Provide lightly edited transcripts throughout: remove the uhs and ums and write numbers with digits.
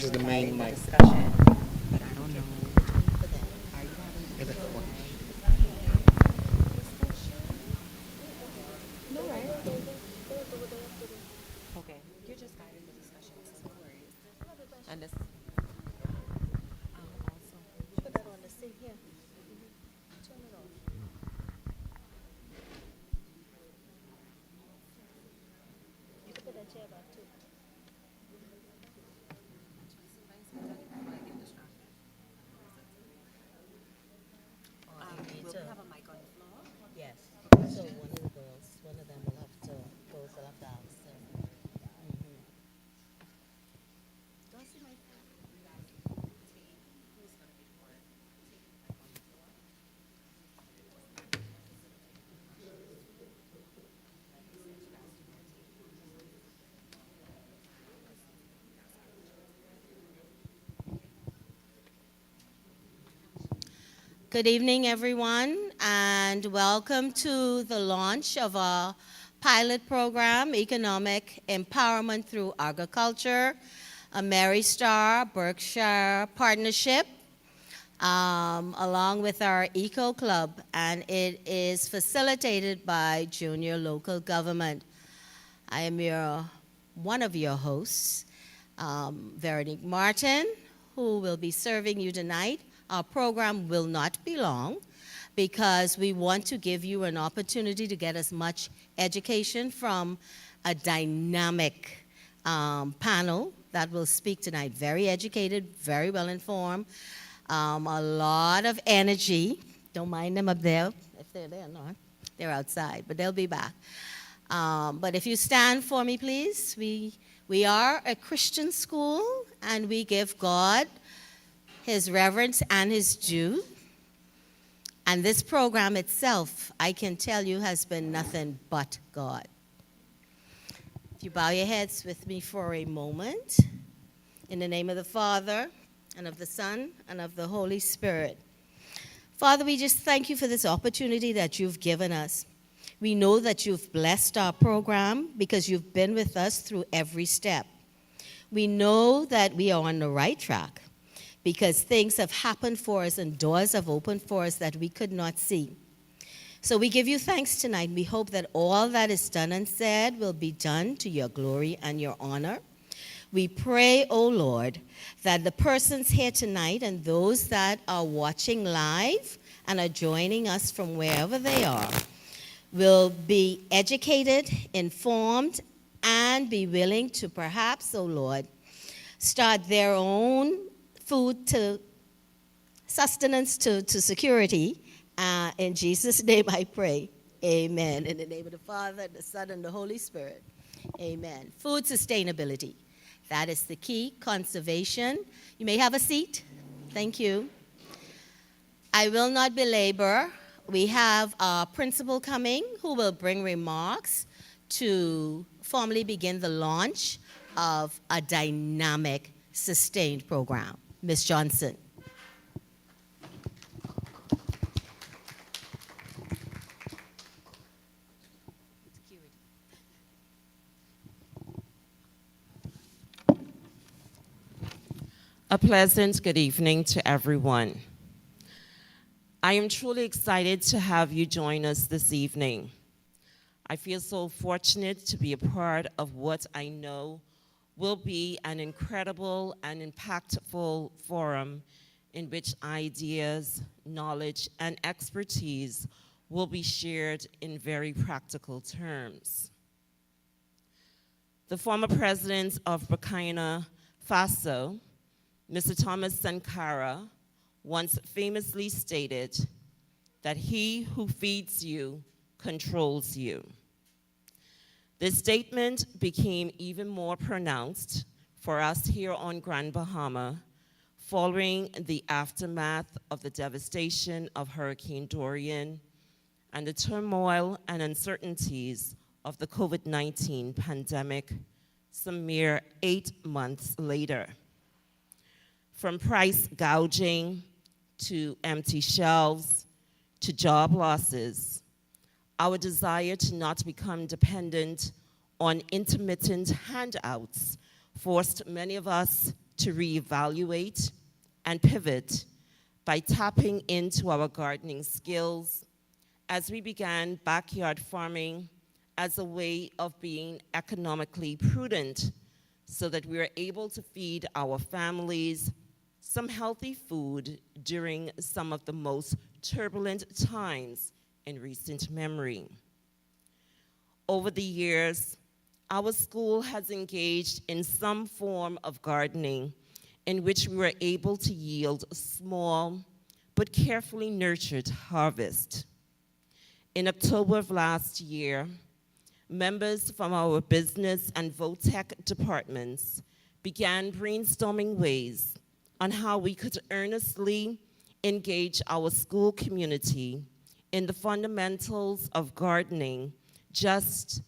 This is the main mic. Discussion, but I don't know. Are you having a No, right? Okay, you're just guiding the discussion, so no worries. And this, also, Put that on the seat here. Turn it off. You can put that chair back too. will we have a mic on the floor? Yes. So one of the girls, one of them will have to, girls will have to answer. Do I see my phone? Good evening, everyone, and welcome to the launch of our pilot program, Economic Empowerment Through Agriculture, a Mary Star Berkshire partnership, along with our Eco Club, and it is facilitated by Junior Local Government. I am one of your hosts, Veronique Martin, who will be serving you tonight. Our program will not be long because we want to give you an opportunity to get as much education from a dynamic panel that will speak tonight. Very educated, very well informed, a lot of energy. Don't mind them up there. If they're there, no, they're outside, but they'll be back. But if you stand for me, please. We are a Christian school, and we give God His reverence and His due. And this program itself, I can tell you, has been nothing but God. If you bow your heads with me for a moment, in the name of the Father, and of the Son, and of the Holy Spirit. Father, we just thank you for this opportunity that you've given us. We know that you've blessed our program because you've been with us through every step. We know that we are on the right track because things have happened for us and doors have opened for us that we could not see. So we give you thanks tonight. We hope that all that is done and said will be done to your glory and your honor. We pray, O Lord, that the persons here tonight and those that are watching live and are joining us from wherever they are will be educated, informed, and be willing to perhaps, O Lord, start their own food to sustenance to security. In Jesus' name I pray. Amen. In the name of the Father, the Son, and the Holy Spirit. Amen. Food sustainability. That is the key. Conservation. You may have a seat. Thank you. I will not belabor. We have our principal coming who will bring remarks to formally begin the launch of a dynamic, sustained program. Ms. Johnson. A pleasant good evening to everyone. I am truly excited to have you join us this evening. I feel so fortunate to be a part of what I know will be an incredible and impactful forum in which ideas, knowledge, and expertise will be shared in very practical terms. The former president of Burkina Faso, Mr. Thomas Sankara, once famously stated that he who feeds you controls you. This statement became even more pronounced for us here on Grand Bahama following the aftermath of the devastation of Hurricane Dorian and the turmoil and uncertainties of the COVID-19 pandemic some mere 8 months later. From price gouging to empty shelves to job losses, our desire to not become dependent on intermittent handouts forced many of us to reevaluate and pivot by tapping into our gardening skills as we began backyard farming as a way of being economically prudent so that we were able to feed our families some healthy food during some of the most turbulent times in recent memory. Over the years, our school has engaged in some form of gardening in which we were able to yield a small but carefully nurtured harvest. In October of last year, members from our business and VOTEC departments began brainstorming ways on how we could earnestly engage our school community in the fundamentals of gardening,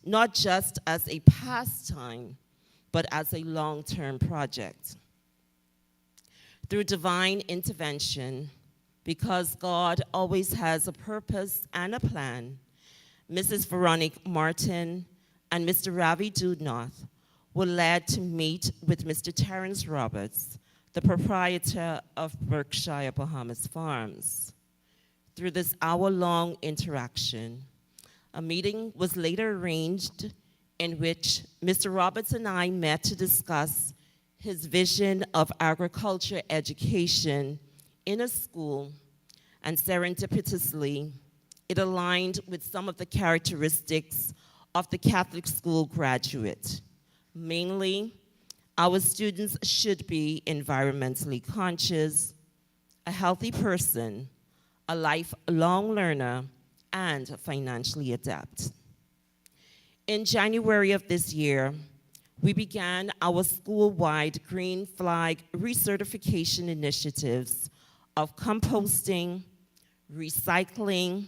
not just as a pastime, but as a long-term project. Through divine intervention, because God always has a purpose and a plan, Mrs. Veronica Martin and Mr. Ravi Dudnoth were led to meet with Mr. Terrence Roberts, the proprietor of Berkshire Bahamas Farms. Through this hour-long interaction, a meeting was later arranged in which Mr. Roberts and I met to discuss his vision of agriculture education in a school, and serendipitously, it aligned with some of the characteristics of the Catholic school graduate. Mainly, our students should be environmentally conscious, a healthy person, a lifelong learner, and financially adept. In January of this year, we began our school-wide Green Flag recertification initiatives of composting, recycling,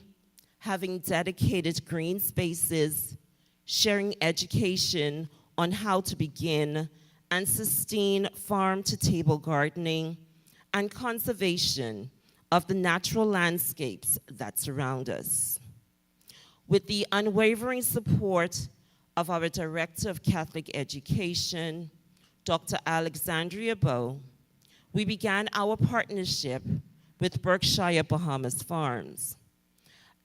having dedicated green spaces, sharing education on how to begin and sustain farm-to-table gardening, and conservation of the natural landscapes that surround us. With the unwavering support of our Director of Catholic Education, Dr. Alexandria Bowe, we began our partnership with Berkshire Bahamas Farms.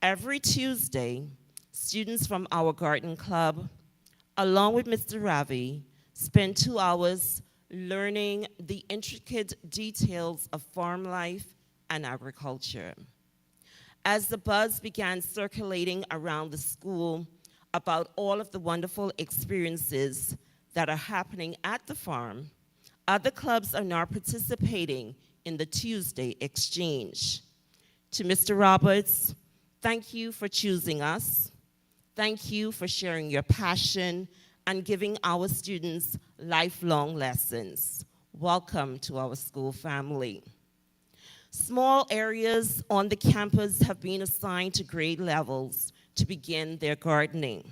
Every Tuesday, students from our garden club, along with Mr. Ravi, spend 2 hours learning the intricate details of farm life and agriculture. As the buzz began circulating around the school about all of the wonderful experiences that are happening at the farm, other clubs are now participating in the Tuesday exchange. To Mr. Roberts, thank you for choosing us. Thank you for sharing your passion and giving our students lifelong lessons. Welcome to our school family. Small areas on the campus have been assigned to grade levels to begin their gardening.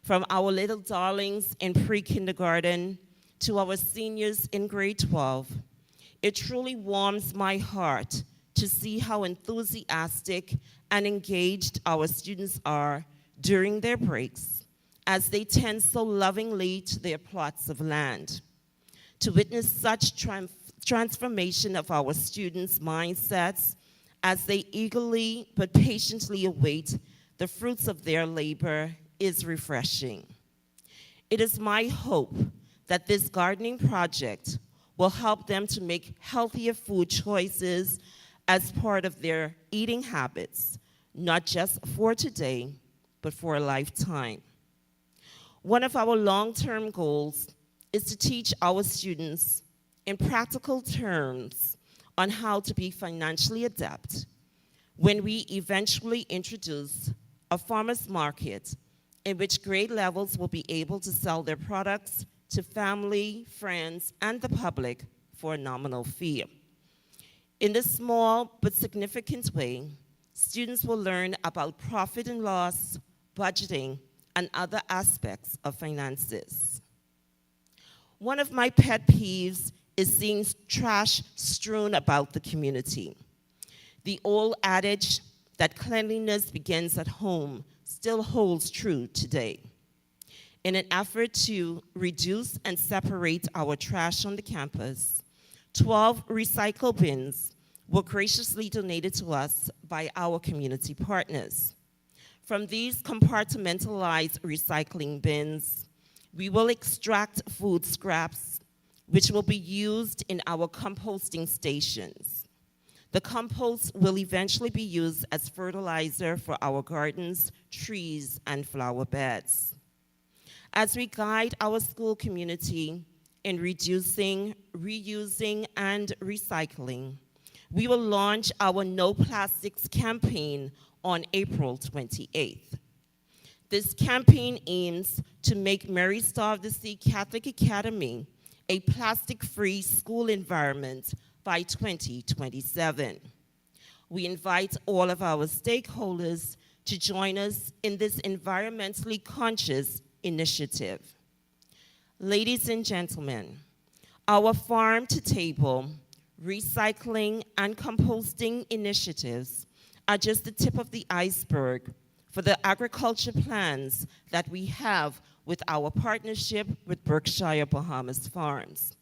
From our little darlings in pre-kindergarten to our seniors in grade 12, it truly warms my heart to see how enthusiastic and engaged our students are during their breaks as they tend so lovingly to their plots of land. To witness such transformation of our students' mindsets as they eagerly but patiently await the fruits of their labor is refreshing. It is my hope that this gardening project will help them to make healthier food choices as part of their eating habits, not just for today, but for a lifetime. One of our long-term goals is to teach our students in practical terms on how to be financially adept when we eventually introduce a farmer's market in which grade levels will be able to sell their products to family, friends, and the public for a nominal fee. In this small but significant way, students will learn about profit and loss, budgeting, and other aspects of finances. One of my pet peeves is seeing trash strewn about the community. The old adage that cleanliness begins at home still holds true today. In an effort to reduce and separate our trash on the campus, 12 recycle bins were graciously donated to us by our community partners. From these compartmentalized recycling bins, we will extract food scraps, which will be used in our composting stations. The compost will eventually be used as fertilizer for our gardens, trees, and flower beds. As we guide our school community in reducing, reusing, and recycling, we will launch our No Plastics campaign on April 28th. This campaign aims to make Mary Star of the Sea Catholic Academy a plastic-free school environment by 2027. We invite all of our stakeholders to join us in this environmentally conscious initiative. Ladies and gentlemen, our farm-to-table, recycling, and composting initiatives are just the tip of the iceberg for the agriculture plans that we have with our partnership with Berkshire Bahamas Farms.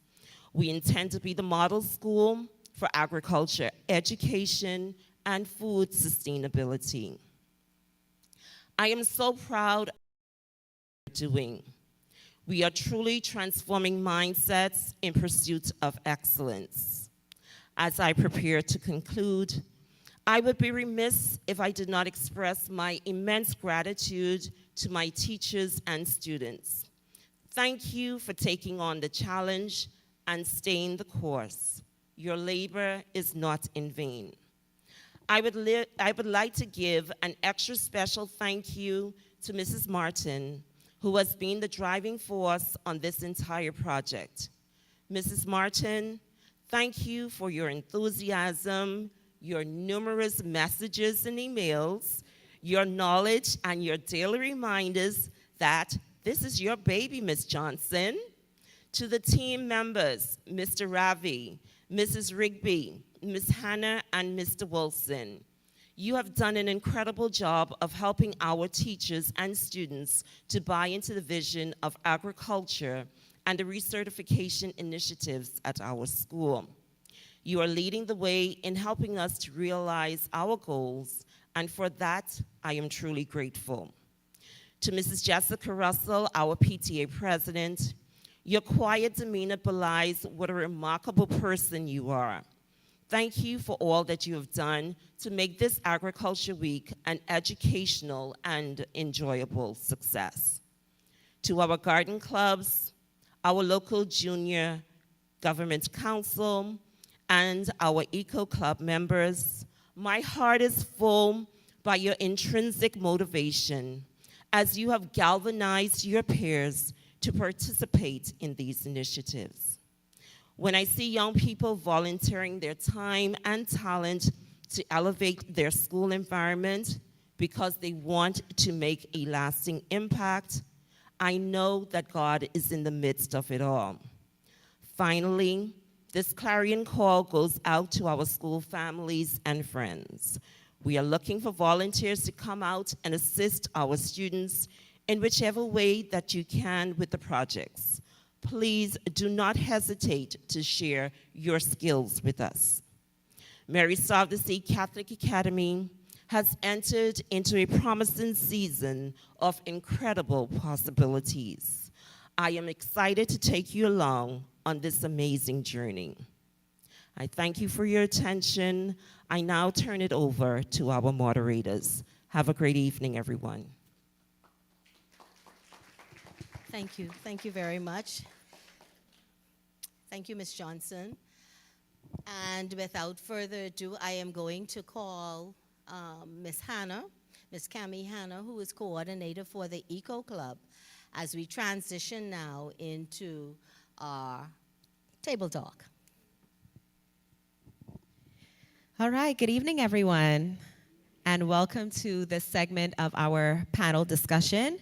We intend to be the model school for agriculture education and food sustainability. I am so proud of what we're doing. We are truly transforming mindsets in pursuit of excellence. As I prepare to conclude, I would be remiss if I did not express my immense gratitude to my teachers and students. Thank you for taking on the challenge and staying the course. Your labor is not in vain. I would like to give an extra special thank you to Mrs. Martin, who has been the driving force on this entire project. Mrs. Martin, thank you for your enthusiasm, your numerous messages and emails, your knowledge, and your daily reminders that this is your baby, Ms. Johnson. To the team members, Mr. Ravi, Mrs. Rigby, Ms. Hannah, and Mr. Wilson, you have done an incredible job of helping our teachers and students to buy into the vision of agriculture and the recertification initiatives at our school. You are leading the way in helping us to realize our goals, and for that, I am truly grateful. To Mrs. Jessica Russell, our PTA president, your quiet demeanor belies what a remarkable person you are. Thank you for all that you have done to make this Agriculture Week an educational and enjoyable success. To our garden clubs, our local junior government council, and our Eco Club members, my heart is full by your intrinsic motivation as you have galvanized your peers to participate in these initiatives. When I see young people volunteering their time and talent to elevate their school environment because they want to make a lasting impact, I know that God is in the midst of it all. Finally, this clarion call goes out to our school families and friends. We are looking for volunteers to come out and assist our students in whichever way that you can with the projects. Please do not hesitate to share your skills with us. Mary Star of the Sea Catholic Academy has entered into a promising season of incredible possibilities. I am excited to take you along on this amazing journey. I thank you for your attention. I now turn it over to our moderators. Have a great evening, everyone. Thank you. Thank you very much. Thank you, Ms. Johnson. And without further ado, I am going to call Ms. Hannah, Ms. Cami Hannah, who is coordinator for the Eco Club, as we transition now into our table talk. All right, good evening, everyone, and welcome to this segment of our panel discussion.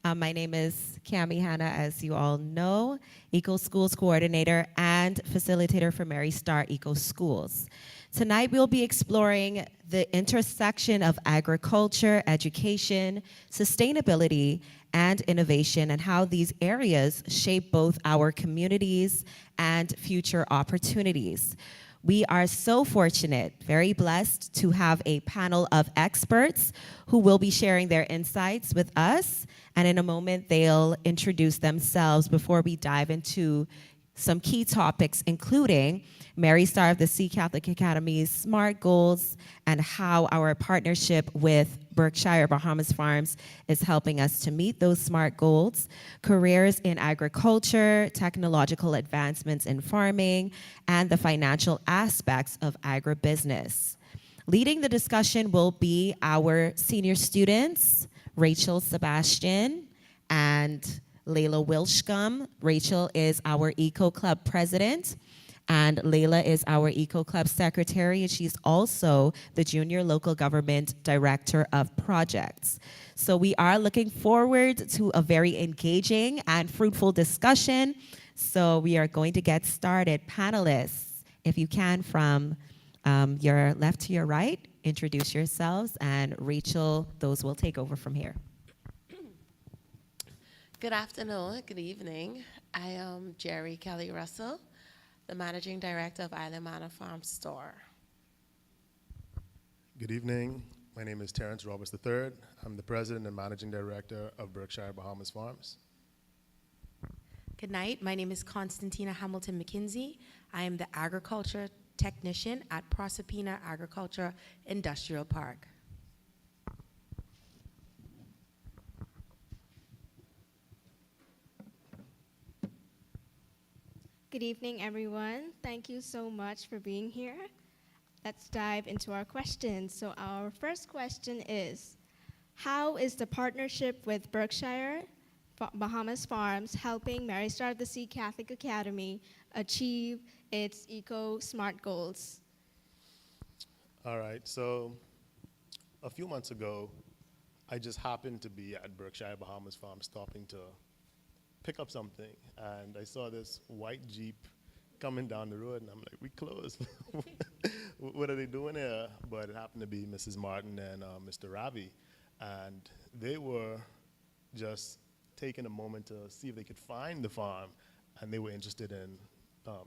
My name is Cami Hannah, as you all know, Eco Schools Coordinator and Facilitator for Mary Star Eco Schools. Tonight, we'll be exploring the intersection of agriculture, education, sustainability, and innovation, and how these areas shape both our communities and future opportunities. We are so fortunate, very blessed, to have a panel of experts who will be sharing their insights with us. And in a moment, they'll introduce themselves before we dive into some key topics, including Mary Star of the Sea Catholic Academy's SMART goals and how our partnership with Berkshire Bahamas Farms is helping us to meet those SMART goals, careers in agriculture, technological advancements in farming, and the financial aspects of agribusiness. Leading the discussion will be our senior students, Rachel Sebastian and Layla Wilshcomb. Rachel is our Eco Club president, and Layla is our Eco Club secretary, and she's also the Junior Local Government Director of Projects. So we are looking forward to a very engaging and fruitful discussion. So we are going to get started. Panelists, if you can, from your left to your right, introduce yourselves, and Rachel, those will take over from here. Good afternoon, good evening. I am Jerilee Kelly Russell, the Managing Director of Island Manor Farm Store. Good evening. My name is Terrence Roberts III. I'm the President and Managing Director of Berkshire Bahamas Farms. Good night. My name is Constantine Hamilton McKenzie. I am the Agriculture Technician at Proserpina Agriculture Industrial Park. Good evening, everyone. Thank you so much for being here. Let's dive into our questions. So our first question is, how is the partnership with Berkshire Bahamas Farms helping Mary Star of the Sea Catholic Academy achieve its eco-smart goals? All right, so a few months ago, I just happened to be at Berkshire Bahamas Farms stopping to pick up something, and I saw this white Jeep coming down the road, and I'm like, we closed. What are they doing here? But it happened to be Mrs. Martin and Mr. Ravi, and they were just taking a moment to see if they could find the farm, and they were interested in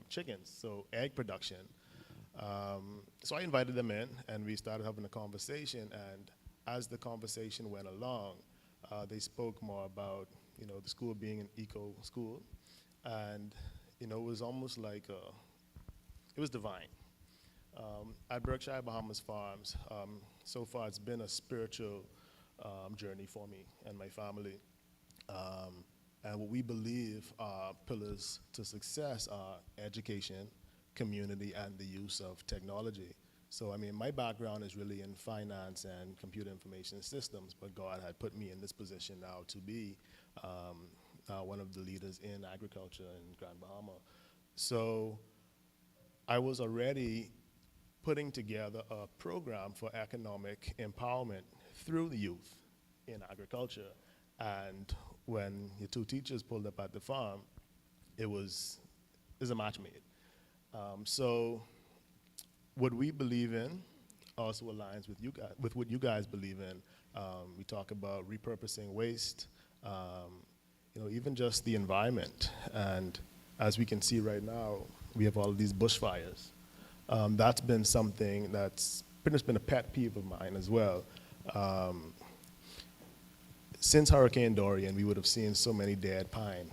chickens, so egg production. So I invited them in, and we started having a conversation, and as the conversation went along, they spoke more about the school being an eco school, and it was almost like it was divine. At Berkshire Bahamas Farms, so far it's been a spiritual journey for me and my family, and what we believe are pillars to success are education, community, and the use of technology. So, I mean, my background is really in finance and computer information systems, but God had put me in this position now to be one of the leaders in agriculture in Grand Bahama. So I was already putting together a program for economic empowerment through the youth in agriculture. And when your two teachers pulled up at the farm, it was a match made. So what we believe in also aligns with you guys, with what you guys believe in. We talk about repurposing waste, even just the environment. And as we can see right now, we have all of these bushfires. That's been something that's pretty much been a pet peeve of mine as well. Since Hurricane Dorian, we would have seen so many dead pine.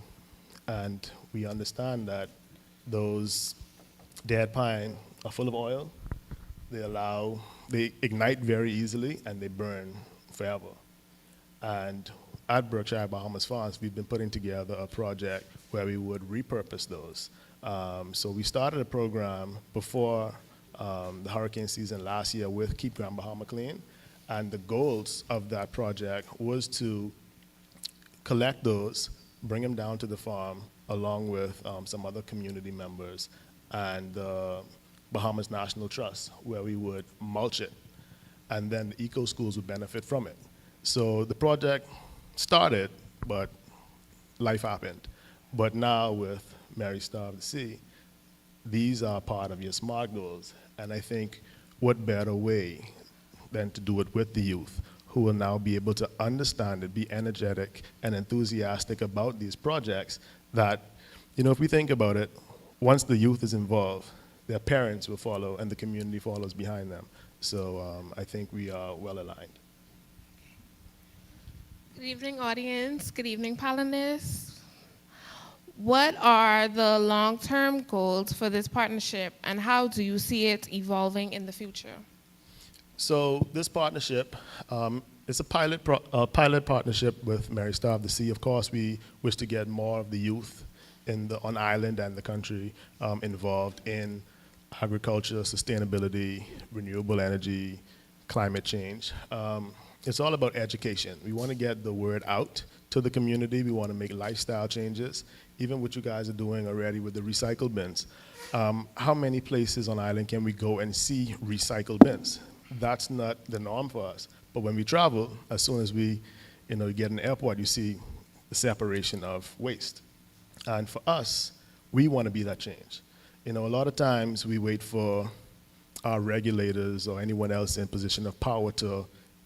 And we understand that those dead pine are full of oil. They ignite very easily, and they burn forever. And at Berkshire Bahamas Farms, we've been putting together a project where we would repurpose those. So we started a program before the hurricane season last year with Keep Grand Bahama Clean. And the goals of that project was to collect those, bring them down to the farm, along with some other community members, and the Bahamas National Trust, where we would mulch it. And then the eco schools would benefit from it. So the project started, but life happened. But now with Mary Star of the Sea, these are part of your SMART goals. And I think what better way than to do it with the youth, who will now be able to understand it, be energetic and enthusiastic about these projects that, if we think about it, once the youth is involved, their parents will follow and the community follows behind them. So I think we are well aligned. Good evening, audience. Good evening, panelists. What are the long-term goals for this partnership, and how do you see it evolving in the future? So this partnership is a pilot partnership with Mary Star of the Sea. Of course, we wish to get more of the youth on island and the country involved in agriculture, sustainability, renewable energy, climate change. It's all about education. We want to get the word out to the community. We want to make lifestyle changes, even what you guys are doing already with the recycle bins. How many places on island can we go and see recycle bins? That's not the norm for us. But when we travel, as soon as we get in the airport, you see the separation of waste. And for us, we want to be that change. A lot of times we wait for our regulators or anyone else in position of power to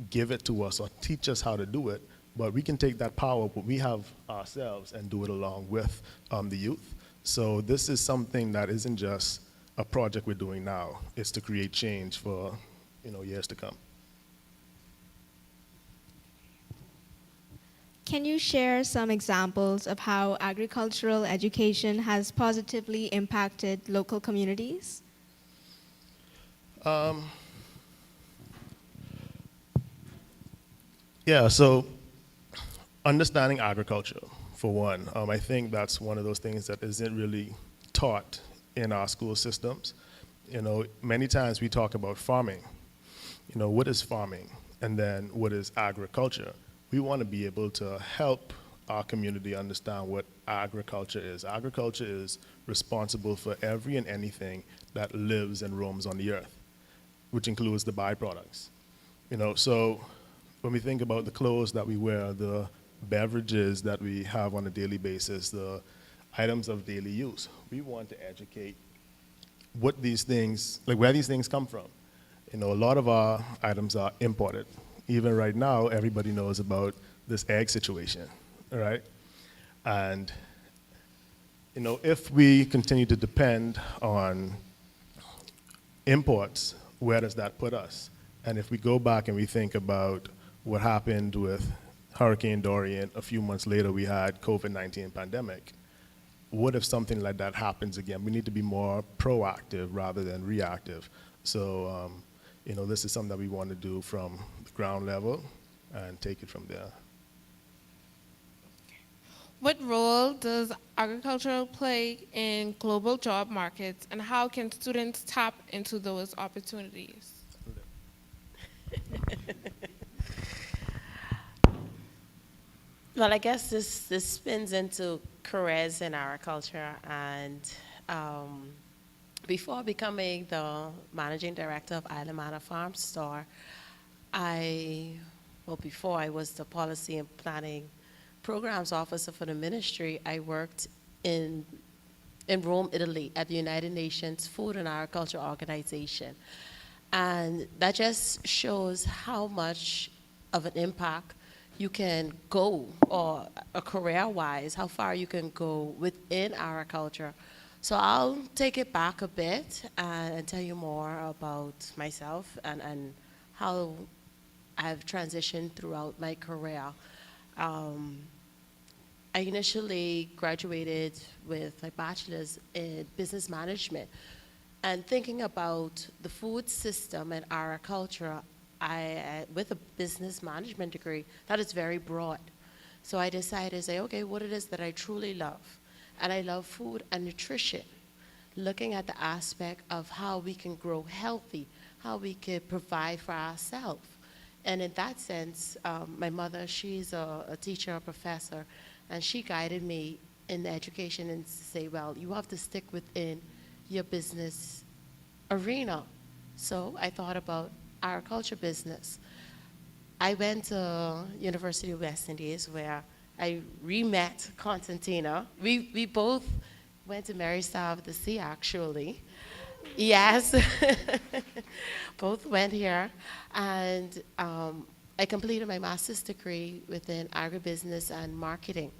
give it to us or teach us how to do it, but we can take that power, what we have ourselves, and do it along with the youth. So this is something that isn't just a project we're doing now. It's to create change for years to come. Can you share some examples of how agricultural education has positively impacted local communities? Yeah, so understanding agriculture, for one. I think that's one of those things that isn't really taught in our school systems. Many times we talk about farming. What is farming? And then what is agriculture? We want to be able to help our community understand what agriculture is. Agriculture is responsible for every and anything that lives and roams on the earth, which includes the byproducts. So when we think about the clothes that we wear, the beverages that we have on a daily basis, the items of daily use, we want to educate what these things, like where these things come from. A lot of our items are imported. Even right now, everybody knows about this egg situation, right? And, if we continue to depend on imports, where does that put us? And if we go back and we think about what happened with Hurricane Dorian, a few months later we had COVID-19 pandemic. What if something like that happens again? We need to be more proactive rather than reactive. So, this is something that we want to do from the ground level and take it from there. What role does agriculture play in global job markets, and how can students tap into those opportunities? Well, I guess this spins into careers in agriculture, and before becoming the managing director of Island Manor Farm Store, before I was the policy and planning programs officer for the ministry, I worked in Rome, Italy at the United Nations Food and Agriculture Organization. And that just shows how much of an impact you can go, or career-wise, how far you can go within agriculture. So I'll take it back a bit and tell you more about myself and how I've transitioned throughout my career. I initially graduated with a bachelor's in business management. And thinking about the food system and agriculture, with a business management degree, that is very broad. So I decided to say, okay, what it is that I truly love. And I love food and nutrition, looking at the aspect of how we can grow healthy, how we can provide for ourselves. And in that sense, my mother, she's a teacher, a professor, and she guided me in education and say, well, you have to stick within your business arena. So I thought about agriculture business. I went to University of West Indies where I re-met Constantina. We both went to Mary Star of the Sea, actually. Yes, both went here, and I completed my master's degree within agribusiness and marketing.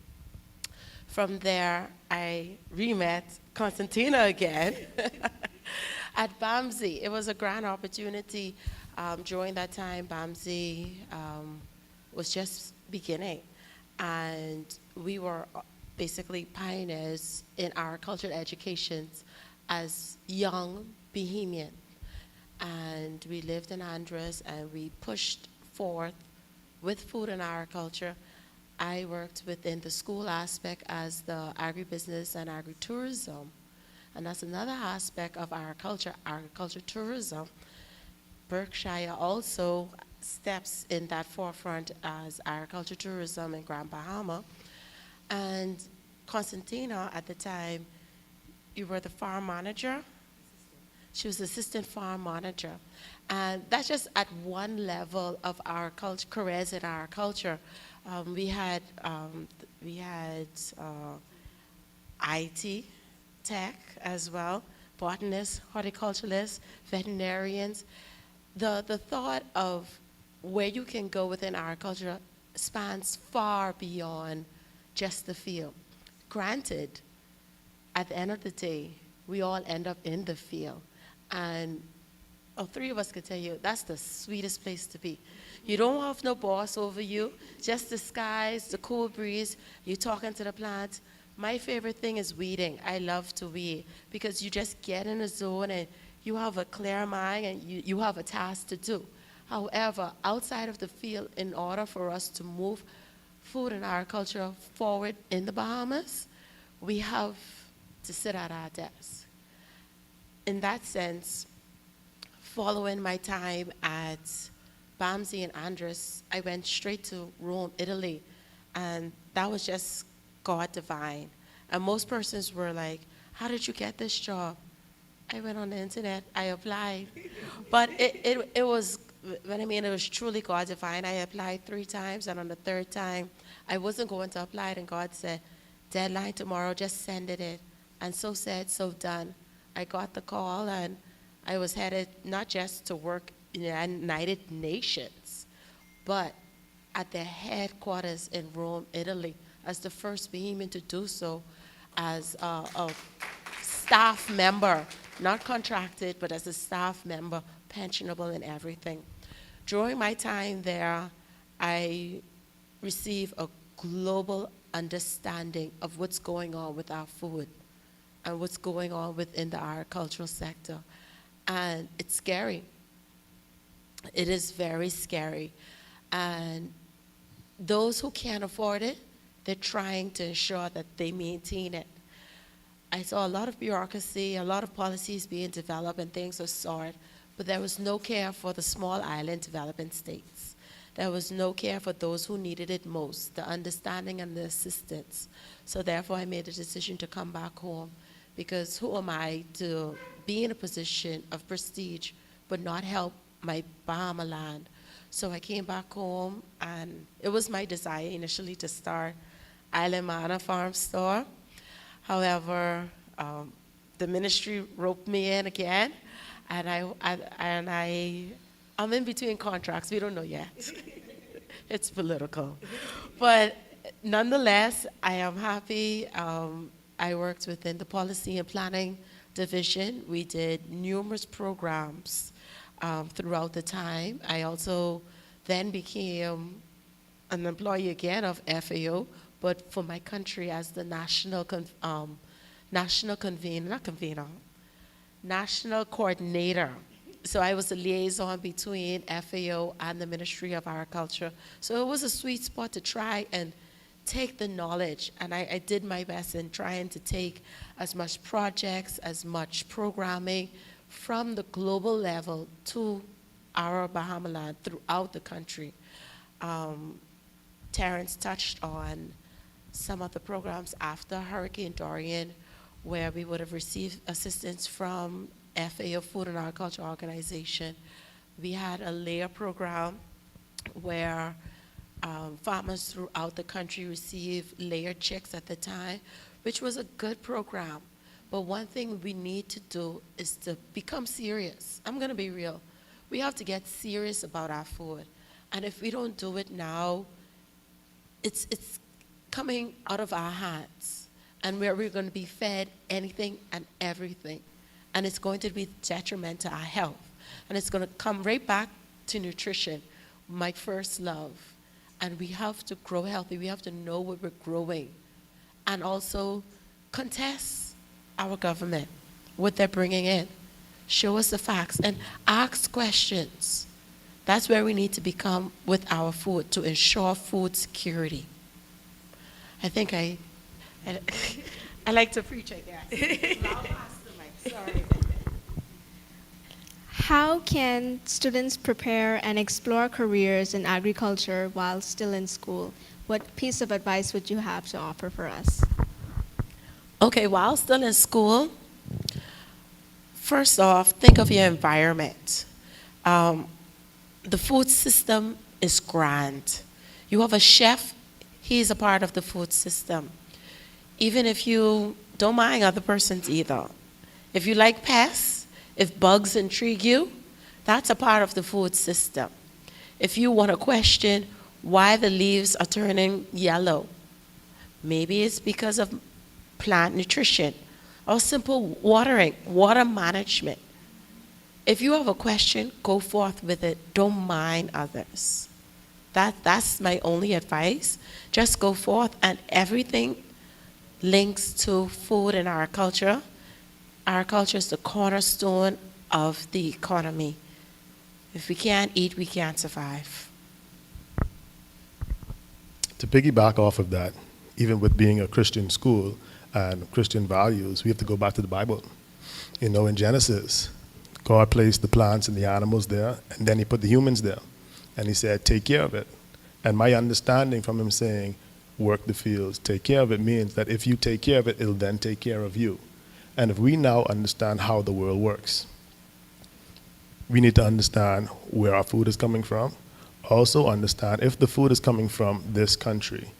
From there, I re-met Constantina again at BAMSI. It was a grand opportunity. During that time, BAMSI was just beginning, and we were basically pioneers in our cultural education as young Bohemian. And we lived in Andres, and we pushed forth with food and agriculture. I worked within the school aspect as the agribusiness and agritourism. And that's another aspect of agriculture tourism. Berkshire also steps in that forefront as agriculture tourism in Grand Bahama. And Constantina, at the time, you were the farm manager. She was assistant farm manager. And that's just at one level of our culture, careers in our culture. We had IT, tech as well, botanists, horticulturalists, veterinarians. The thought of where you can go within our culture spans far beyond just the field. Granted, at the end of the day, we all end up in the field. And three of us could tell you that's the sweetest place to be. You don't have no boss over you, just the skies, the cool breeze, you talking to the plants. My favorite thing is weeding. I love to weed because you just get in a zone and you have a clear mind and you have a task to do. However, outside of the field, in order for us to move food and agriculture forward in the Bahamas, we have to sit at our desk. In that sense, following my time at BAMSI and Andres, I went straight to Rome, Italy, and that was just God divine. And most persons were like, how did you get this job? I went on the internet, I applied. But it was, when I mean it was truly God divine, I applied 3 times, and on the 3rd time, I wasn't going to apply it, and God said, deadline tomorrow, just send it in. And so said, so done. I got the call, and I was headed not just to work in the United Nations, but at their headquarters in Rome, Italy, as the first Bohemian to do so, as a staff member, not contracted, but as a staff member, pensionable and everything. During my time there, I received a global understanding of what's going on with our food and what's going on within the agricultural sector. And it's scary. It is very scary. And those who can't afford it, they're trying to ensure that they maintain it. I saw a lot of bureaucracy, a lot of policies being developed and things of sort, but there was no care for the small island developing states. There was no care for those who needed it most, the understanding and the assistance. So therefore, I made a decision to come back home, because who am I to be in a position of prestige but not help my Bahama land? So I came back home, and it was my desire initially to start Island Manor Farm Store. However, the ministry roped me in again, and I'm in between contracts. We don't know yet. It's political. But nonetheless, I am happy. I worked within the policy and planning division. We did numerous programs throughout the time. I also then became an employee again of FAO, but for my country as the national coordinator. So I was a liaison between FAO and the Ministry of Agriculture. So it was a sweet spot to try and take the knowledge, and I did my best in trying to take as much projects, as much programming from the global level to our Bahama land throughout the country. Terrence touched on some of the programs after Hurricane Dorian, where we would have received assistance from FAO Food and Agriculture Organization. We had a layer program where farmers throughout the country received layered checks at the time, which was a good program. But one thing we need to do is to become serious. I'm going to be real. We have to get serious about our food. And if we don't do it now, it's coming out of our hands. And we're going to be fed anything and everything. And it's going to be detriment to our health. And it's going to come right back to nutrition, my first love. And we have to grow healthy. We have to know what we're growing. And also contest our government, what they're bringing in. Show us the facts and ask questions. That's where we need to become with our food to ensure food security. I think I like to preach, I guess. I'll pass the mic. Sorry. How can students prepare and explore careers in agriculture while still in school? What piece of advice would you have to offer for us? Okay, while still in school, first off, think of your environment. The food system is grand. You have a chef, he's a part of the food system. Even if you don't mind other persons either. If you like pests, if bugs intrigue you, that's a part of the food system. If you want to question why the leaves are turning yellow, maybe it's because of plant nutrition or simple watering, water management. If you have a question, go forth with it. Don't mind others. That's my only advice. Just go forth, and everything links to food and our culture. Our culture is the cornerstone of the economy. If we can't eat, we can't survive. To piggyback off of that, even with being a Christian school and Christian values, we have to go back to the Bible. You know, in Genesis, God placed the plants and the animals there, and then he put the humans there. And he said, take care of it. And my understanding from him saying, work the fields, take care of it, means that if you take care of it, it'll then take care of you. And if we now understand how the world works, we need to understand where our food is coming from. Also understand if the food is coming from this country,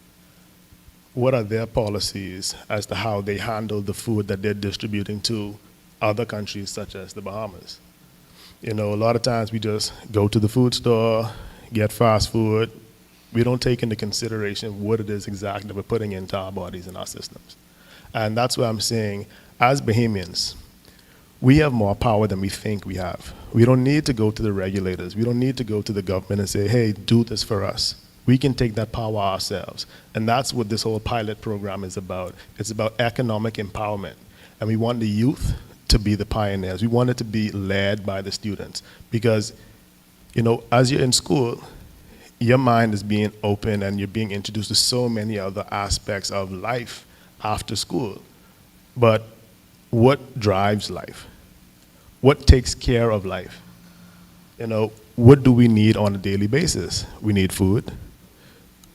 what are their policies as to how they handle the food that they're distributing to other countries such as the Bahamas. You know, a lot of times we just go to the food store, get fast food. We don't take into consideration what it is exactly that we're putting into our bodies and our systems. And that's why I'm saying, as Bahamians, we have more power than we think we have. We don't need to go to the regulators. We don't need to go to the government and say, hey, do this for us. We can take that power ourselves. And that's what this whole pilot program is about. It's about economic empowerment. And we want the youth to be the pioneers. We want it to be led by the students. Because, you know, as you're in school, your mind is being open and you're being introduced to so many other aspects of life after school. But what drives life? What takes care of life? You know, what do we need on a daily basis? We need food.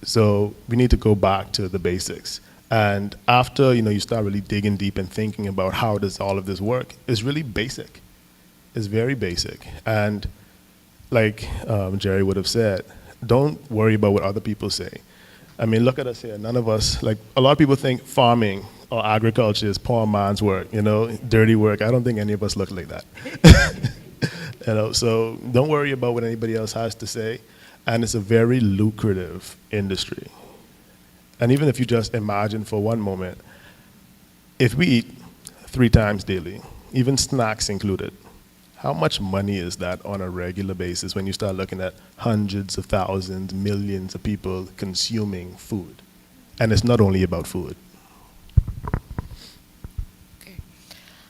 So we need to go back to the basics. And after, you know, you start really digging deep and thinking about how does all of this work, it's really basic. It's very basic. And like Jerry would have said, don't worry about what other people say. I mean, look at us here. None of us, like, a lot of people think farming or agriculture is poor man's work, you know, dirty work. I don't think any of us look like that. You know, so don't worry about what anybody else has to say. And it's a very lucrative industry. And even if you just imagine for one moment, if we eat 3 times daily, even snacks included, how much money is that on a regular basis when you start looking at hundreds of thousands, millions of people consuming food? And it's not only about food. Okay.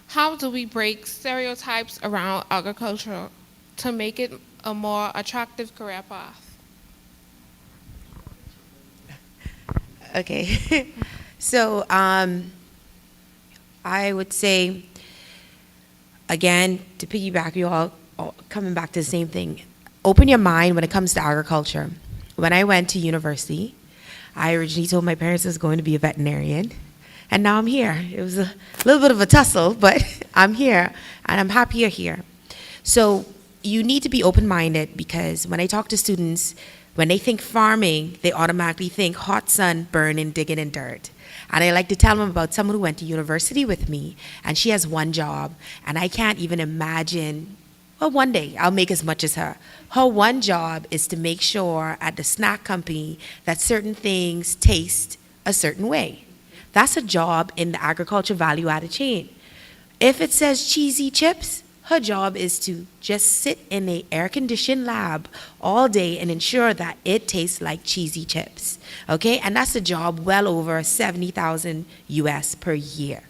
How do we break stereotypes around agriculture to make it a more attractive career path? Okay. So I would say, again, to piggyback, you all coming back to the same thing. Open your mind when it comes to agriculture. When I went to university, I originally told my parents I was going to be a veterinarian, and now I'm here. It was a little bit of a tussle, but I'm here, and I'm happier here. So you need to be open-minded, because when I talk to students, when they think farming, they automatically think hot sun, burning, digging in dirt. And I like to tell them about someone who went to university with me, and she has one job, and I can't even imagine, well, one day I'll make as much as her. Her one job is to make sure at the snack company that certain things taste a certain way. That's a job in the agriculture value-added chain. If it says cheesy chips, her job is to just sit in an air-conditioned lab all day and ensure that it tastes like cheesy chips, okay? And that's a job well over 70,000 US per year,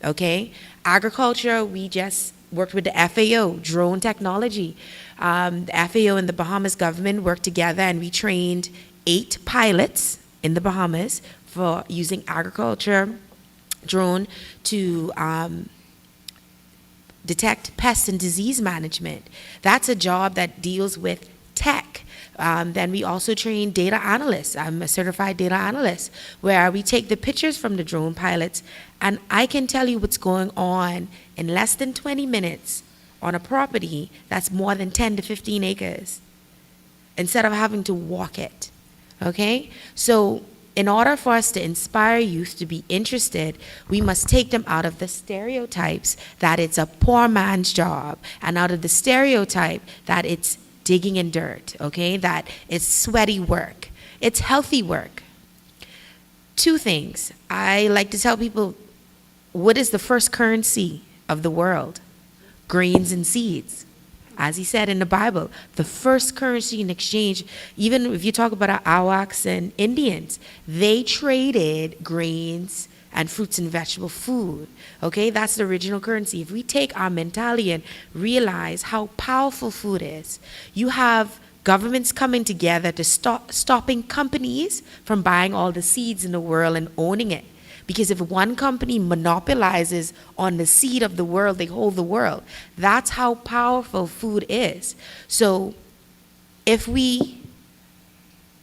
okay? Agriculture, we just worked with the FAO, drone technology. The FAO and the Bahamas government worked together, and we trained 8 pilots in the Bahamas for using agriculture drone to detect pest and disease management. That's a job that deals with tech. Then we also train data analysts. I'm a certified data analyst, where we take the pictures from the drone pilots, and I can tell you what's going on in less than 20 minutes on a property that's more than 10 to 15 acres, instead of having to walk it, okay? So in order for us to inspire youth to be interested, we must take them out of the stereotypes that it's a poor man's job, and out of the stereotype that it's digging in dirt, okay? That it's sweaty work. It's healthy work. 2 things. I like to tell people, what is the first currency of the world? Grains and seeds. As he said in the Bible, the first currency in exchange, even if you talk about our Awaks and Indians, they traded grains and fruits and vegetable food, okay? That's the original currency. If we take our mentality and realize how powerful food is, you have governments coming together to stopping companies from buying all the seeds in the world and owning it. Because if one company monopolizes on the seed of the world, they hold the world. That's how powerful food is. So if we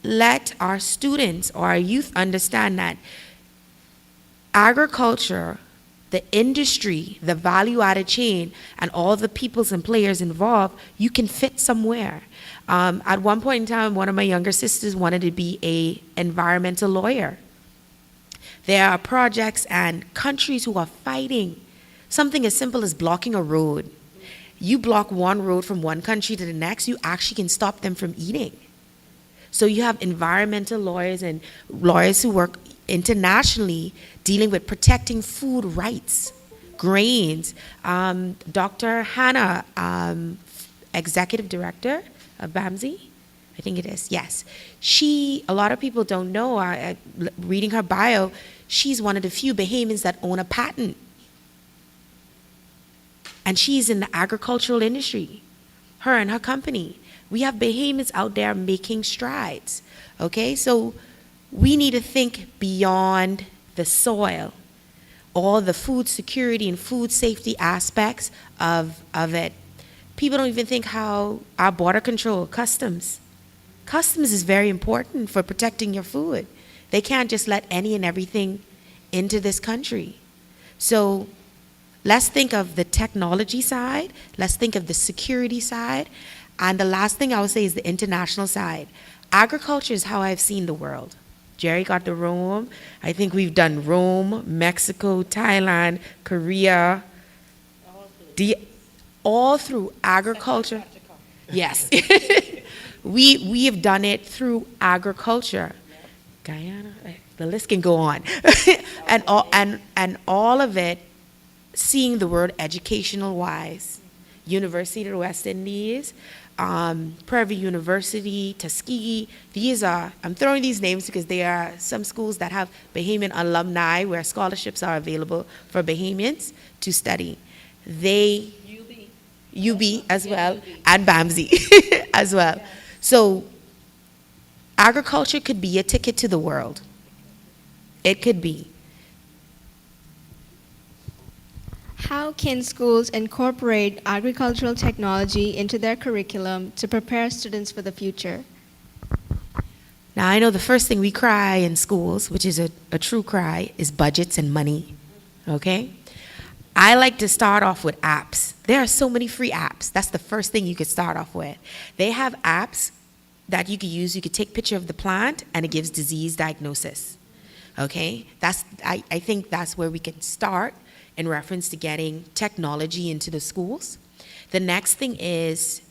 let our students or our youth understand that agriculture, the industry, the value-added chain, and all the peoples and players involved, you can fit somewhere. At one point in time, one of my younger sisters wanted to be an environmental lawyer. There are projects and countries who are fighting something as simple as blocking a road. You block one road from one country to the next, you actually can stop them from eating. So you have environmental lawyers and lawyers who work internationally dealing with protecting food rights, grains. Dr. Hannah, executive director of BAMSI, I think it is, yes. A lot of people don't know, reading her bio, she's one of the few Bahamians that own a patent. And she's in the agricultural industry, her and her company. We have Bahamians out there making strides, okay? So we need to think beyond the soil, all the food security and food safety aspects of it. People don't even think how our border control, customs is very important for protecting your food. They can't just let any and everything into this country. So let's think of the technology side, let's think of the security side, and the last thing I would say is the international side. Agriculture is how I've seen the world. Jerry got the Rome. I think we've done Rome, Mexico, Thailand, Korea, all through agriculture. Yes. We have done it through agriculture. Guyana, the list can go on. and all of it, seeing the word educational wise. University of the West Indies, Prairie University, Tuskegee. I'm throwing these names because they are some schools that have Bahamian alumni where scholarships are available for Bahamians to study. UB as well, and BAMSI as well. Yeah. So agriculture could be a ticket to the world. It could be. How can schools incorporate agricultural technology into their curriculum to prepare students for the future? Now, I know the first thing we cry in schools, which is a true cry, is budgets and money, okay? I like to start off with apps. There are so many free apps. That's the first thing you could start off with. They have apps that you could use. You could take a picture of the plant, and it gives disease diagnosis. Okay, I think that's where we can start in reference to getting technology into the schools. The next thing is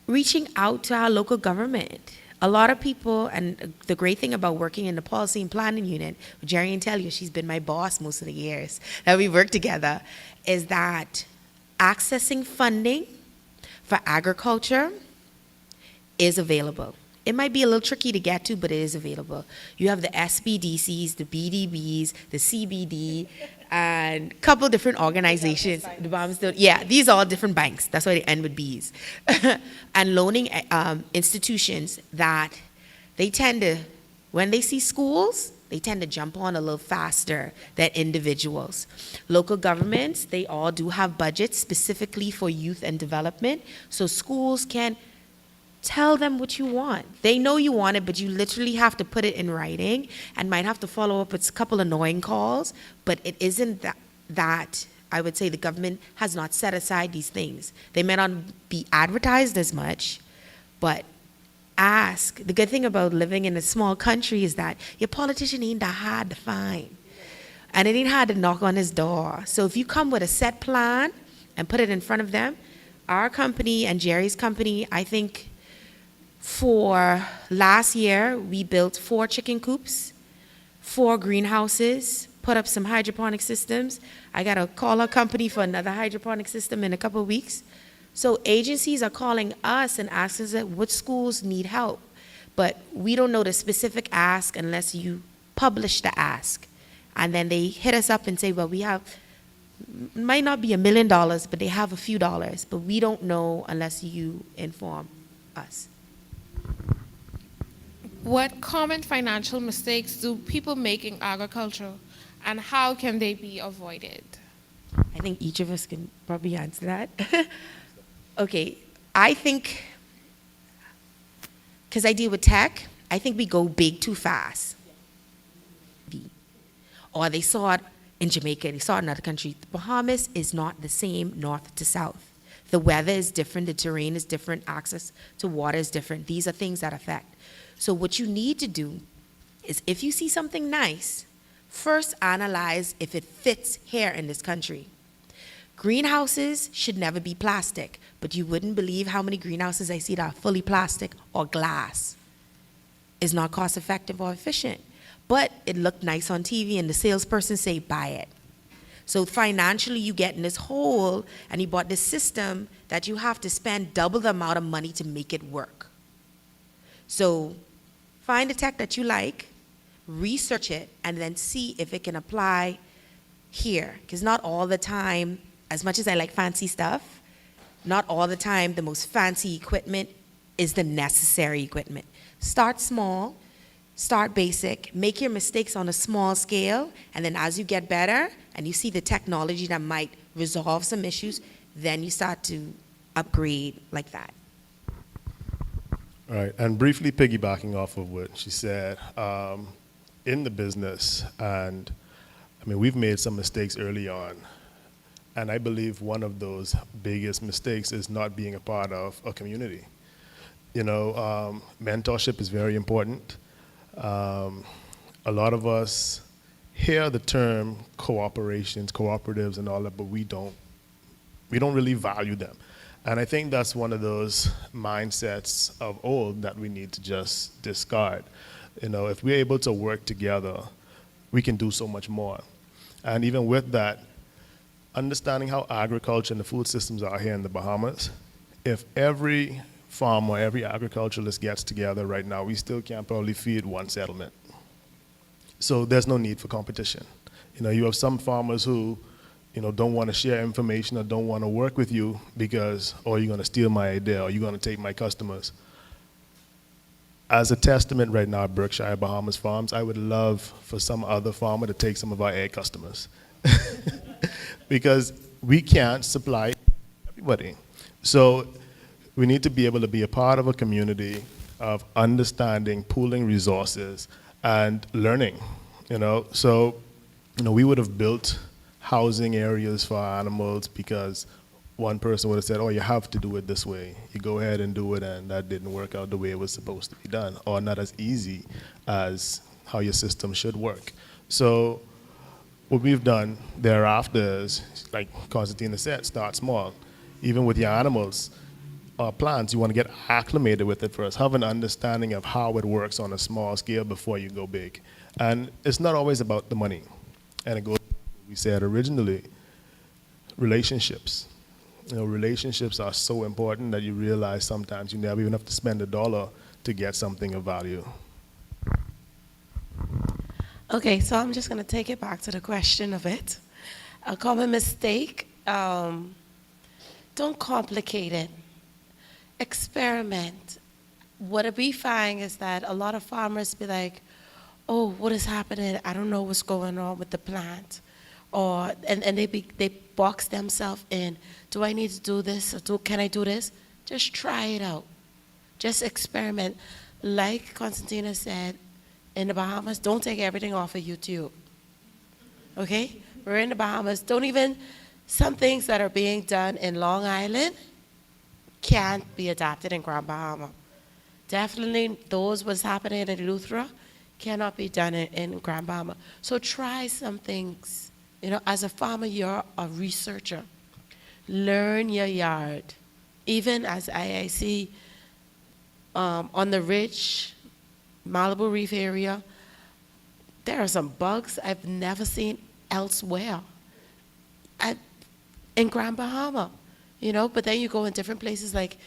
reaching out to our local government. A lot of people, and the great thing about working in the policy and planning unit, Jerry can tell you, she's been my boss most of the years that we work together, is that accessing funding for agriculture is available. It might be a little tricky to get to, but it is available. You have the SBDCs, the BDBs, the CBD, and a couple different organizations. The Bahamas don't, yeah, these are all different banks. That's why they end with Bs. And loaning institutions that they tend to, when they see schools, they tend to jump on a little faster than individuals. Local governments, they all do have budgets specifically for youth and development, so schools can tell them what you want. They know you want it, but you literally have to put it in writing and might have to follow up with a couple annoying calls, but it isn't that I would say the government has not set aside these things. They may not be advertised as much, but ask. The good thing about living in a small country is that your politician ain't that hard to find. And it ain't hard to knock on his door. So if you come with a set plan and put it in front of them, our company and Jerry's company, I think for last year, we built 4 chicken coops, 4 greenhouses, put up some hydroponic systems. I got to call our company for another hydroponic system in a couple of weeks. So agencies are calling us and asking us what schools need help. But we don't know the specific ask unless you publish the ask. And then they hit us up and say, well, we have, might not be $1 million, but they have a few dollars. But we don't know unless you inform us. What common financial mistakes do people make in agriculture, and how can they be avoided? I think each of us can probably answer that. Okay, I think, because I deal with tech, I think we go big too fast. Or they saw it in Jamaica, they saw it in another country. The Bahamas is not the same north to south. The weather is different, the terrain is different, access to water is different. These are things that affect. So what you need to do is if you see something nice, first analyze if it fits here in this country. Greenhouses should never be plastic, but you wouldn't believe how many greenhouses I see that are fully plastic or glass. It's not cost effective or efficient, but it looked nice on TV and the salesperson say, buy it. So financially you get in this hole and you bought this system that you have to spend double the amount of money to make it work. So find a tech that you like, research it, and then see if it can apply here. Because not all the time, as much as I like fancy stuff, not all the time the most fancy equipment is the necessary equipment. Start small, start basic, make your mistakes on a small scale, and then as you get better and you see the technology that might resolve some issues, then you start to upgrade like that. All right, and briefly piggybacking off of what she said, in the business, and I mean, we've made some mistakes early on, and I believe one of those biggest mistakes is not being a part of a community. You know, mentorship is very important. A lot of us hear the term cooperations, cooperatives and all that, but we don't really value them. And I think that's one of those mindsets of old that we need to just discard. You know, if we're able to work together, we can do so much more. And even with that, understanding how agriculture and the food systems are here in the Bahamas, if every farmer, every agriculturalist gets together right now, we still can't probably feed one settlement. So there's no need for competition. You know, you have some farmers who, you know, don't want to share information or don't want to work with you because, oh, you're going to steal my idea or you're going to take my customers. As a testament right now at Berkshire Bahamas Farms, I would love for some other farmer to take some of our egg customers because we can't supply everybody. So we need to be able to be a part of a community of understanding, pooling resources, and learning, you know. So, you know, we would have built housing areas for our animals because one person would have said, oh, you have to do it this way. You go ahead and do it, and that didn't work out the way it was supposed to be done, or not as easy as how your system should work. So what we've done thereafter is, like Constantine said, start small. Even with your animals or plants, you want to get acclimated with it first. Have an understanding of how it works on a small scale before you go big. And it's not always about the money. And it goes, we said originally, relationships. You know, relationships are so important that you realize sometimes you never even have to spend $1 to get something of value. Okay, so I'm just going to take it back to the question of it. A common mistake, don't complicate it. Experiment. What we find is that a lot of farmers be like, oh, what is happening? I don't know what's going on with the plant. And they box themselves in. Do I need to do this? Or can I do this? Just try it out. Just experiment. Like Constantine said, in the Bahamas, don't take everything off of YouTube. Okay? We're in the Bahamas. Some things that are being done in Long Island can't be adapted in Grand Bahama. Definitely those what's happening in Eleuthera cannot be done in Grand Bahama. So try some things. You know, as a farmer, you're a researcher. Learn your yard. Even as I see on the Ridge, Malibu Reef area, there are some bugs I've never seen elsewhere in Grand Bahama, you know, but then you go in different places like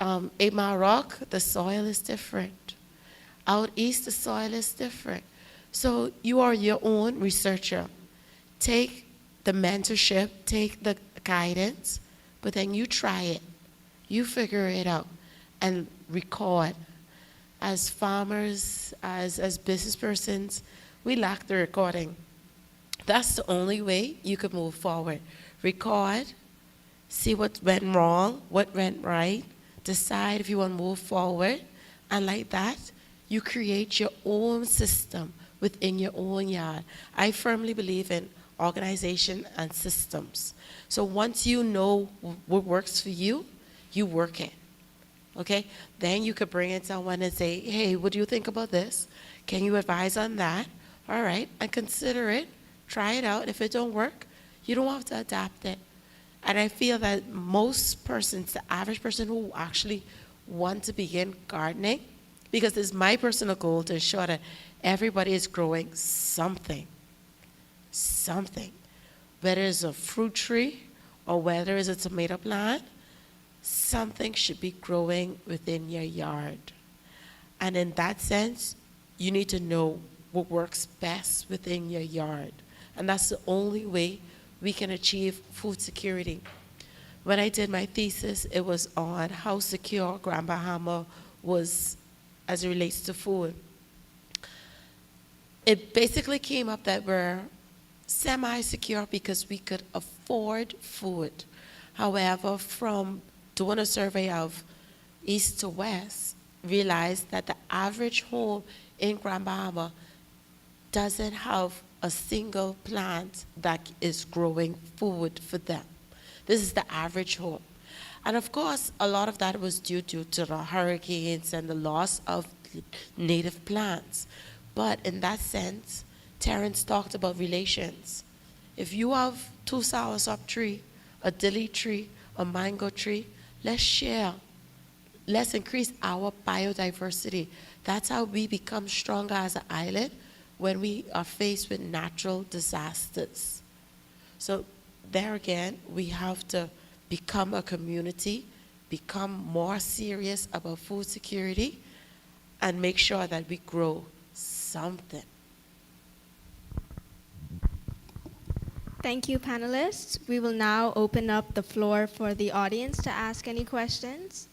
8 Mile Rock, the soil is different. Out east, the soil is different. So you are your own researcher. Take the mentorship, take the guidance, but then you try it. You figure it out and record. As farmers, as business persons, we lack the recording. That's the only way you could move forward. Record, see what went wrong, what went right, decide if you want to move forward, and like that, you create your own system within your own yard. I firmly believe in organization and systems. So once you know what works for you, you work it. Okay? Then you could bring in someone and say, hey, what do you think about this? Can you advise on that? All right, and consider it. Try it out. If it don't work, you don't have to adapt it. And I feel that most persons, the average person who actually want to begin gardening, because it's my personal goal to ensure that everybody is growing something. Something. Whether it's a fruit tree or whether it's a tomato plant, something should be growing within your yard. And in that sense, you need to know what works best within your yard. And that's the only way we can achieve food security. When I did my thesis, it was on how secure Grand Bahama was as it relates to food. It basically came up that we're semi-secure because we could afford food. However, from doing a survey of east to west, realized that the average home in Grand Bahama doesn't have a single plant that is growing food for them. This is the average home. And of course, a lot of that was due to the hurricanes and the loss of native plants. But in that sense, Terrence talked about relations. If you have 2 soursop tree, a dilly tree, a mango tree, let's share. Let's increase our biodiversity. That's how we become stronger as an island when we are faced with natural disasters. So there again, we have to become a community, become more serious about food security, and make sure that we grow something. Thank you, panelists. We will now open up the floor for the audience to ask any questions.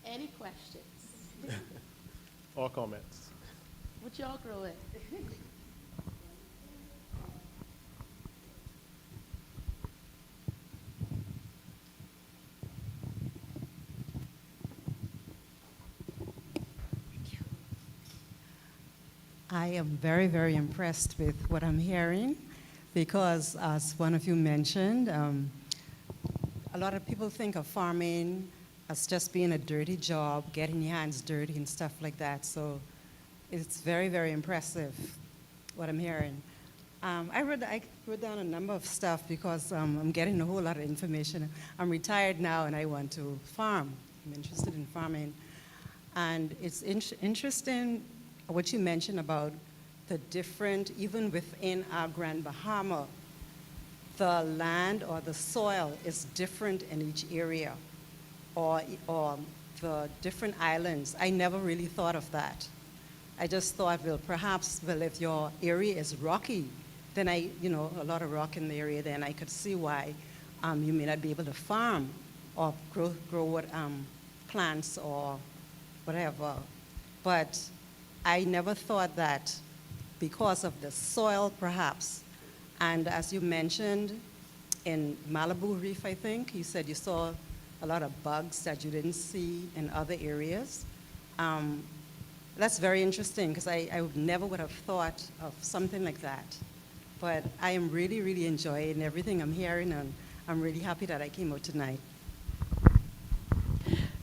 Any questions? Or comments? What y'all growing? I am very, very impressed with what I'm hearing because, as one of you mentioned, a lot of people think of farming as just being a dirty job, getting your hands dirty and stuff like that. So it's very, very impressive what I'm hearing. I wrote down a number of stuff because I'm getting a whole lot of information. I'm retired now and I want to farm. I'm interested in farming. And it's interesting what you mentioned about the different, even within our Grand Bahama, the land or the soil is different in each area or the different islands. I never really thought of that. I just thought, well, perhaps, well, if your area is rocky, then a lot of rock in the area, then I could see why you may not be able to farm or grow what plants or whatever. But I never thought that because of the soil, perhaps. And as you mentioned, in Malibu Reef, I think, you said you saw a lot of bugs that you didn't see in other areas. That's very interesting because I never would have thought of something like that. But I am really, really enjoying everything I'm hearing, and I'm really happy that I came out tonight.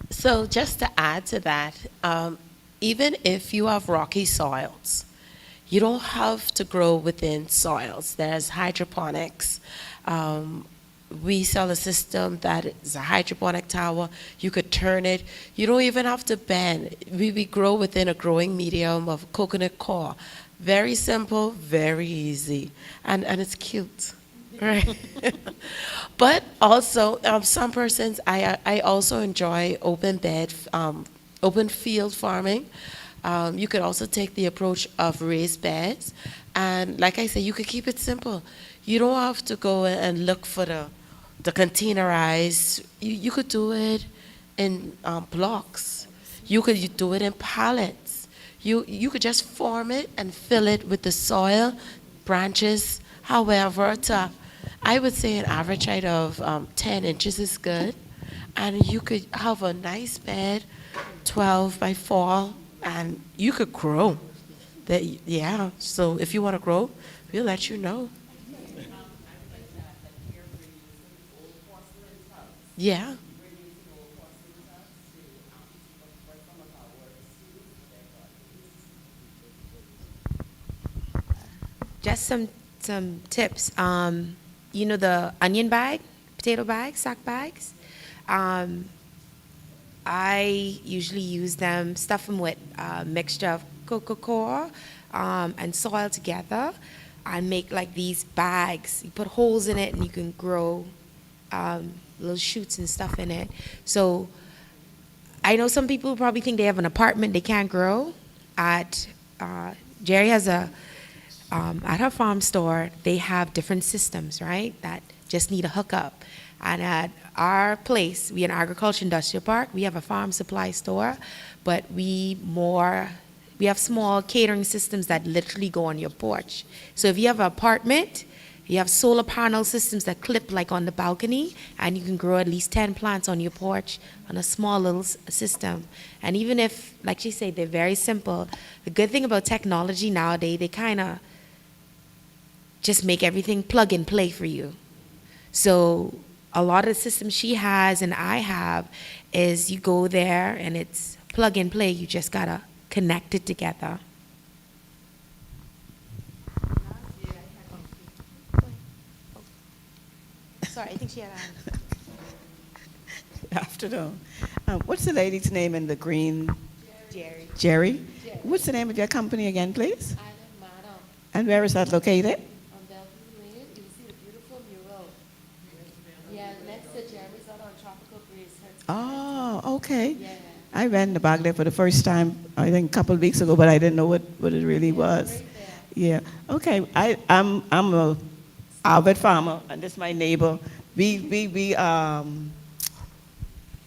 So just to add to that, even if you have rocky soils, you don't have to grow within soils. There's hydroponics. We sell a system that is a hydroponic tower. You could turn it. You don't even have to bend. We grow within a growing medium of coconut coir. Very simple, very easy, and it's cute, right? But also, some persons, I also enjoy open field farming. You could also take the approach of raised beds, and like I said, you could keep it simple. You don't have to go and look for the containerized. You could do it in blocks. You could do it in pallets. You could just form it and fill it with the soil, branches, however, I would say an average height of 10 inches is good. And you could have a nice bed, 12 by 4, and you could grow. Yeah, so if you want to grow, we'll let you know. Yeah. Just some tips. You know the onion bag, potato bags, sack bags? I usually use them, stuff them with a mixture of cocoa coir and soil together. I make like these bags. You put holes in it and you can grow little shoots and stuff in it. So I know some people probably think they have an apartment they can't grow. Jerry has at her farm store, they have different systems, right, that just need a hookup. And at our place, we an agriculture industrial park, we have a farm supply store, but we have small catering systems that literally go on your porch. So if you have an apartment, you have solar panel systems that clip like on the balcony, and you can grow at least 10 plants on your porch on a small little system. And even if, like she said, they're very simple, the good thing about technology nowadays, they kind of just make everything plug and play for you. So a lot of the systems she has and I have is you go there and it's plug and play. You just gotta connect it together. Sorry, I think she had a hand. Afternoon. What's the lady's name in the green? Jerry. Jerry? What's the name of your company again, please? Island Madam. And where is that located? On Bellevue Lane, you see the beautiful mural. Yeah, next to Jerry's out on Tropical Breeze. Oh, okay. Yeah. I ran the back there for the first time, I think a couple of weeks ago, but I didn't know what it really was. Right there. Yeah. Okay. I'm a avid farmer, and this is my neighbor. We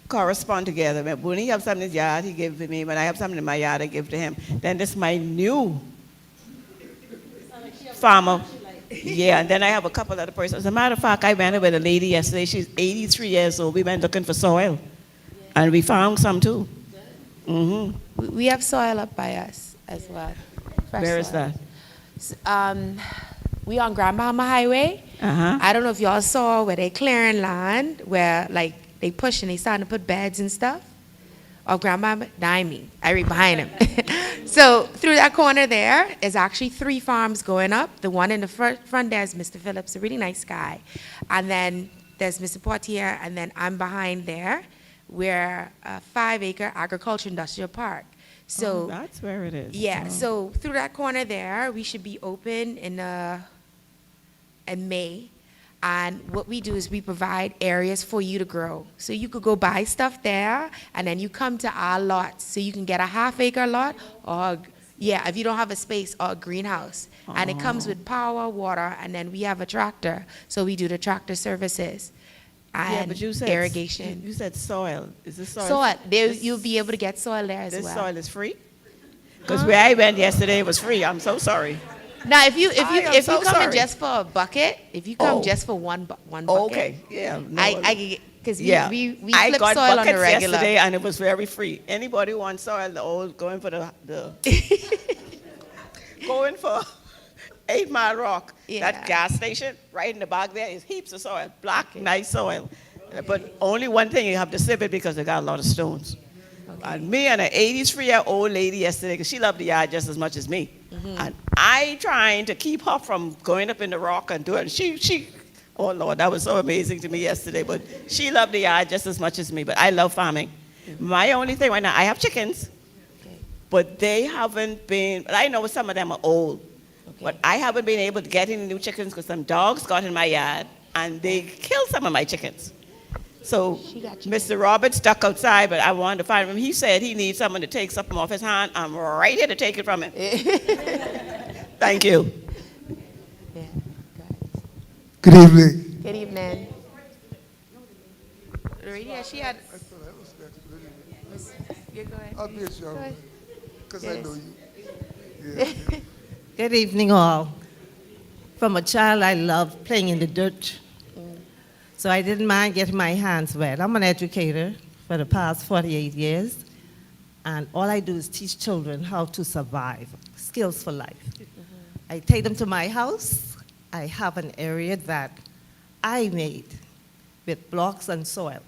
correspond together. When he has something in his yard, he gives to me. When I have something in my yard, I give to him. Then this is my new farmer. Yeah, and then I have a couple other persons. As a matter of fact, I went with a lady yesterday. She's 83 years old. We went looking for soil, and we found some too. Mm-hmm. We have soil up by us as well. Fresh Where is soil. that? We on Grand Bahama Highway. Uh-huh. I don't know if y'all saw where they clearing land, where like they push and they starting to put beds and stuff. Oh, Grandma, I right behind him. So through that corner there is actually 3 farms going up. The one in the front there is Mr. Phillips, a really nice guy. And then there's Mr. Portier, and then I'm behind there. We're a 5-acre agriculture industrial park. So that's where it is. yeah, Oh. so through that corner there, we should be open in May. And what we do is we provide areas for you to grow. So you could go buy stuff there, and then you come to our lots. So you can get a half-acre lot, or, yeah, if you don't have a space, or a greenhouse. And it comes with power, water, and then we have a tractor. So we do the tractor services and Yeah, but you said irrigation. You said soil. Is this soil? Soil, there, you'll be able to get soil there as This well. soil is free? Because where I went yesterday it was free. I'm so sorry. Now, if you I am come so in sorry. just for a bucket, if you come Oh. just for one bucket, Okay, yeah. No, I because yeah. we I flip got soil on the buckets regular. yesterday and it was very free. Anybody want soil? The old going for the going for 8 Mile Rock. Yeah. That gas station right in the back there is heaps of soil, black, nice soil. But only one thing, you have to sieve it because they got a lot of stones. And me and an 83-year-old lady yesterday, because she loved the yard just as much as me. And I trying to keep her from going up in the rock and doing it. She, oh Lord, that was so amazing to me yesterday. But she loved the yard just as much as me. But I love farming. My only thing right now, I have chickens, but they haven't been, I know some of them are old, but I haven't been able to get any new chickens because some dogs got in my yard and they killed some of my chickens. So Mr. Roberts stuck outside, but I wanted to find him. He said he needs someone to take something off his hand. I'm right here to take it from him. Thank you. Yeah. Good evening. Good evening. Yeah, she had. I thought that was next. Yeah, go ahead. I'll be a Go young ahead. because Yes. I know you. Yeah. Good evening, all. From a child, I loved playing in the dirt. So I didn't mind getting my hands wet. I'm an educator for the past 48 years, and all I do is teach children how to survive, skills for life. I take them to my house. I have an area that I made with blocks and soil.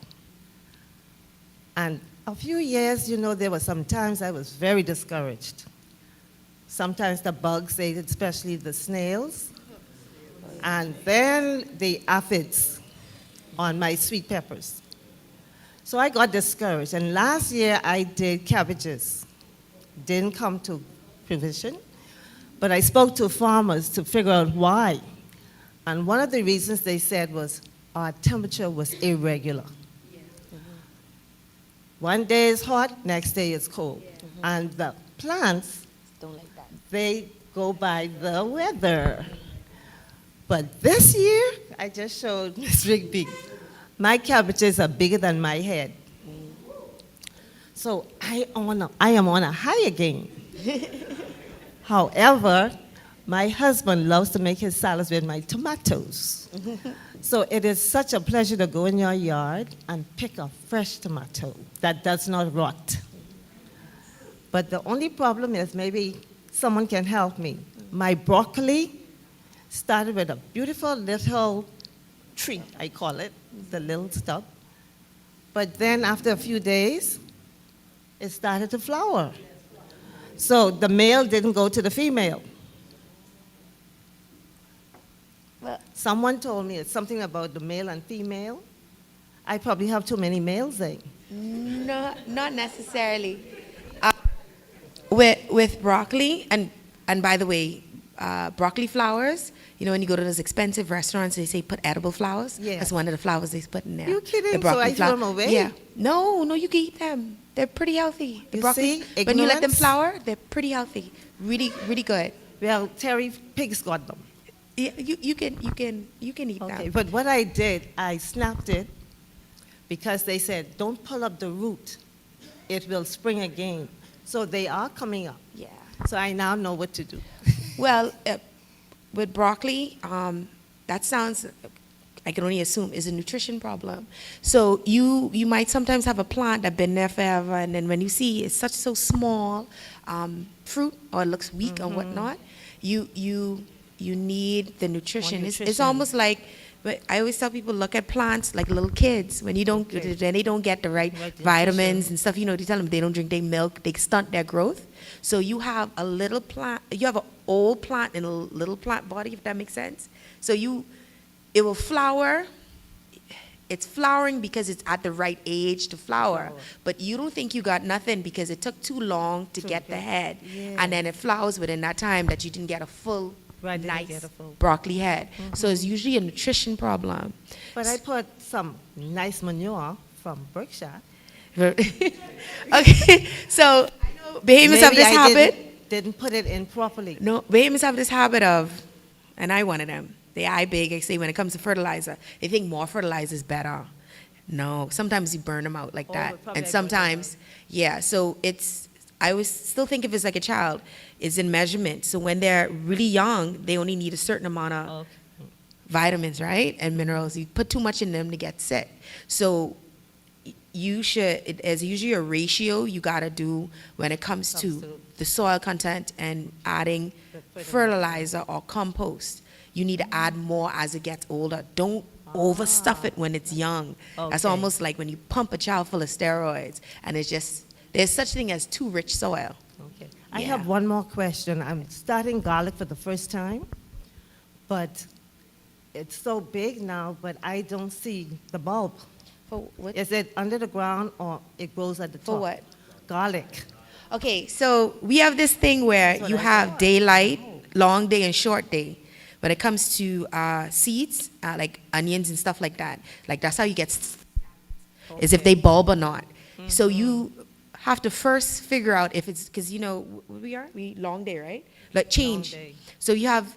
And a few years, there were some times I was very discouraged. Sometimes the bugs ate, especially the snails, and then the aphids on my sweet peppers. So I got discouraged, and last year I did cabbages. Didn't come to fruition, but I spoke to farmers to figure out why. And one of the reasons they said was our temperature was irregular. One day it's hot, next day it's cold. And the plants, Don't like that. they go by the weather. But this year, I just showed Ms. Rigby, my cabbages are bigger than my head. So I am on a high again. However, my husband loves to make his salads with my tomatoes. So it is such a pleasure to go in your yard and pick a fresh tomato that does not rot. But the only problem is maybe someone can help me. My broccoli started with a beautiful little tree, I call it, the little stub. But then after a few days, it started to flower. So the male didn't go to the female. Well, Someone told me it's something about the male and female. I probably have too many males then. no, not necessarily. With broccoli, and by the way, broccoli flowers, when you go to those expensive restaurants, they say put edible flowers. Yeah. That's one of the flowers they put in there. You kidding? The So broccoli I throw them away? Yeah. No, you can eat them. They're pretty healthy. The You broccoli, see? when you let them Ignorance. flower, they're pretty healthy. Really, really good. Well, Terry Pigs got them. Yeah, you can eat Okay, them. but what I did, I snapped it because they said, don't pull up the root. It will spring again. So they are coming up. Yeah. So I now know what to do. Well, with broccoli, that sounds, I can only assume, is a nutrition problem. So you might sometimes have a plant that's been there forever, and then when you see it's so small fruit, or it looks weak or whatnot, you need the nutrition. It's nutrition. almost like But I always tell people, look at plants like little kids. When they don't get the right vitamins and stuff, you know, they tell them they don't drink their milk, they stunt their growth. So you have a little plant, you have an old plant in a little plant body, if that makes sense. So it will flower. It's flowering because it's at the right age to flower. But you don't think you got nothing because it took too long to get the head. And then it flowers within that time that you didn't get a full, nice broccoli head. So it's usually a nutrition problem. But I put some nice manure from Berkshire. Okay, so I know behemoths have this habit. Didn't put it in properly. No, behemoths have this habit of, and I one of them. They eye big, I say, when it comes to fertilizer. They think more fertilizer is better. No, sometimes you burn them out like that. And sometimes, yeah, so I always still think of it as like a child. It's in measurement. So when they're really young, they only need a certain amount of vitamins, right? And minerals. You put too much in them to get sick. So you should, as usually a ratio you got to do when it comes to the soil content and adding fertilizer or compost. You need to add more as it gets older. Don't overstuff it when it's young. That's almost like when you pump a child full of steroids and it's just, there's such thing as too rich soil. Okay. I have one more question. I'm starting garlic for the first time, but it's so big now, but I don't see the bulb. For what? Is it under the ground or it grows at the top? For what? Garlic. Okay, so we have this thing where you have daylight, long day, and short day. When it comes to seeds, like onions and stuff like that, like that's how you get, is if they bulb or not. So you have to first figure out if it's, because you know, we long day, right? Like change. So you have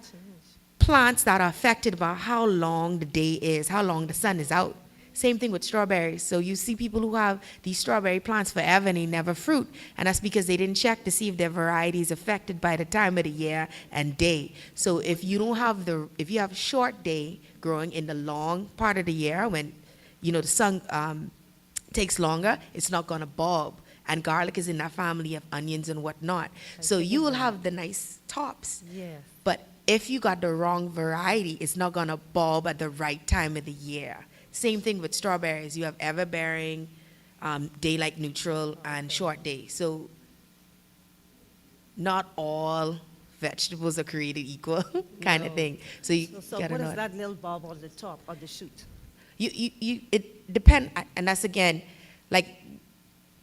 plants that are affected by how long the day is, how long the sun is out. Same thing with strawberries. So you see people who have these strawberry plants forever and they never fruit. And that's because they didn't check to see if their variety is affected by the time of the year and day. So if you don't have if you have short day growing in the long part of the year when, you know, the sun takes longer, it's not gonna bulb. And garlic is in that family of onions and whatnot. So you will have the nice tops. Yeah. But if you got the wrong variety, it's not gonna bulb at the right time of the year. Same thing with strawberries. You have ever-bearing, daylight neutral, and short day. So not all vegetables are created equal, kind of thing. So you So gotta what know is it. that little bulb on the top of the shoot? It depends, and that's again, like,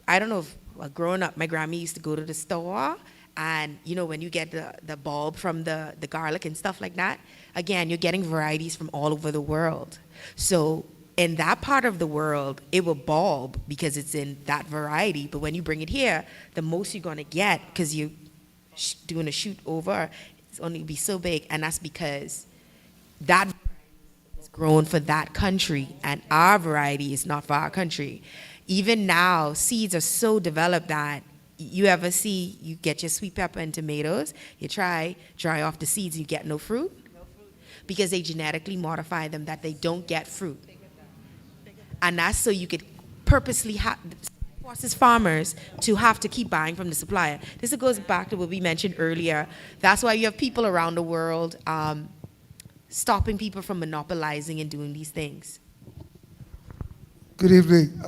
I don't know if, well, growing up, my grandma used to go to the store, and you know, when you get the bulb from the garlic and stuff like that, again, you're getting varieties from all over the world. So in that part of the world, it will bulb because it's in that variety. But when you bring it here, the most you're gonna get, because you're doing a shoot over, it's only be so big, and that's because that is grown for that country, and our variety is not for our country. Even now, seeds are so developed that you ever see, you get your sweet pepper and tomatoes, you dry off the seeds, you get no fruit? Because they genetically modify them that they don't get fruit. And that's so you could purposely forces farmers to have to keep buying from the supplier. This goes back to what we mentioned earlier. That's why you have people around the world stopping people from monopolizing and doing these things. Good evening.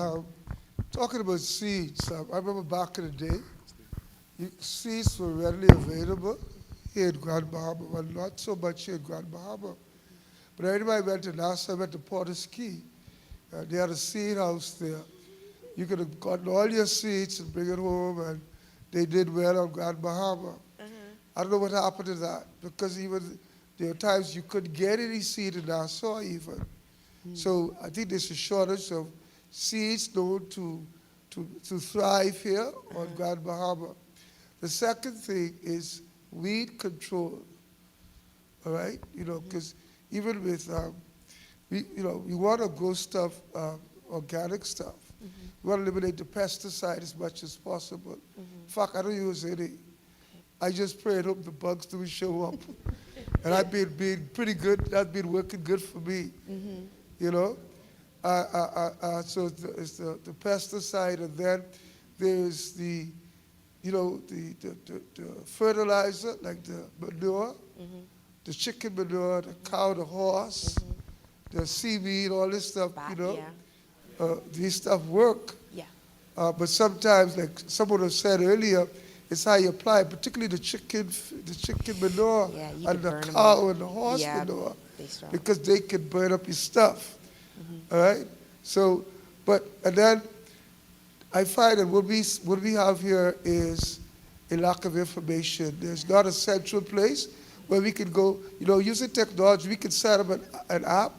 Talking about seeds, I remember back in the day, seeds were readily available here in Grand Bahama, well, not so much here in Grand Bahama. But every time I went to Nassau, I went to Porter's Key. They had a seed house there. You could have gotten all your seeds and bring it home, and they did well on Grand Bahama. I don't know what happened to that, because even there were times you couldn't get any seed in Nassau even. So I think there's a shortage of seeds known to thrive here on Grand Bahama. The second thing is weed control, all right? You know, because even with, we want to grow stuff, organic stuff. We want to eliminate the pesticide as much as possible. In fact, I don't use any. I just pray and hope the bugs don't show up. And I've been pretty good. That's been working good for me, you know? So it's the pesticide, and then there's the fertilizer, like the manure, the chicken manure, the cow, the horse, the seaweed, all this stuff, you know, Yeah. these stuff work. Yeah. But sometimes, like someone has said earlier, it's how you apply it, particularly the chicken manure, Yeah, you and could the burn 'em cow up. and the horse Yeah, manure, they strong. because they can burn up your stuff. All right. So, and then I find that what we have here is a lack of information. There's not a central place where we can go. You know, using technology, we can set up an app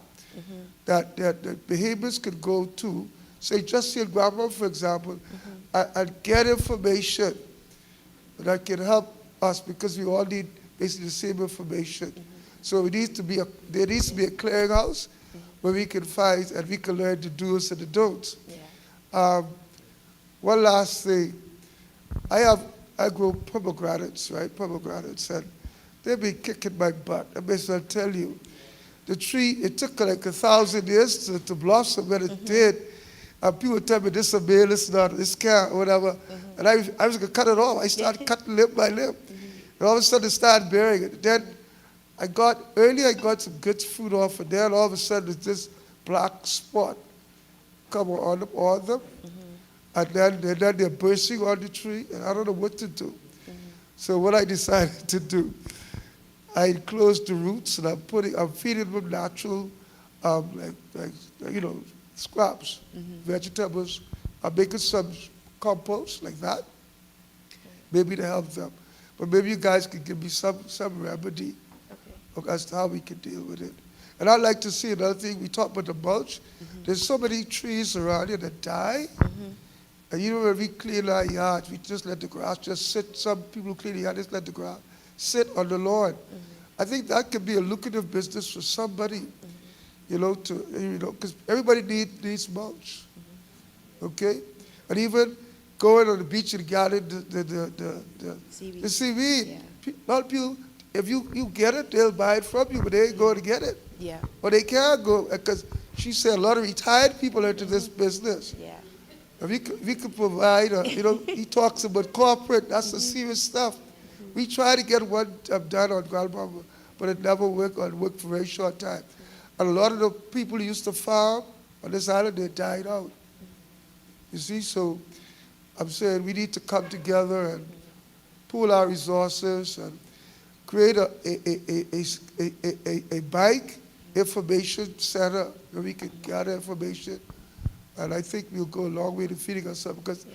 that behaviors could go to. Say, just your grandma, for example, and get information that can help us, because we all need basically the same information. So there needs to be a clearinghouse where we can find and we can learn the do's and the don'ts. One last thing, I grow pomegranates, right? Pomegranates, and they've been kicking my butt. I may as well tell you, the tree, it took like 1,000 years to blossom, when it did. And people tell me this is a male, this is not, this can't, whatever. And I was gonna cut it off. I started cutting limb by limb. And all of a sudden it started bearing it. Then I got some good fruit off, and then all of a sudden there's this black spot come on them. And then they're bursting on the tree, and I don't know what to do. So what I decided to do, I enclosed the roots, and I'm feeding them natural, scraps, vegetables. I'm making some compost like that, maybe to help them. But maybe you guys can give me some remedy as to how we can deal with it. And I'd like to see another thing. We talked about the mulch. There's so many trees around here that die. And you know, when we clean our yards, we just let the grass just sit. Some people clean the yard, just let the grass sit on the lawn. I think that could be a lucrative business for somebody, because everybody needs mulch. Okay? And even going on the beach and gathering the seaweed. Yeah. A lot of people, if you get it, they'll buy it from you, but they ain't going to get it. Yeah. Or they can't go, because she said a lot of retired people are into this business. Yeah. If we could provide, he talks about corporate, that's the serious stuff. We tried to get one done on Grandmama, but it never worked, or it worked for a very short time. And a lot of the people who used to farm on this island, they died out. You see, so I'm saying we need to come together and pool our resources and create a bike information center where we can gather information. And I think we'll go a long way to feeding ourselves, because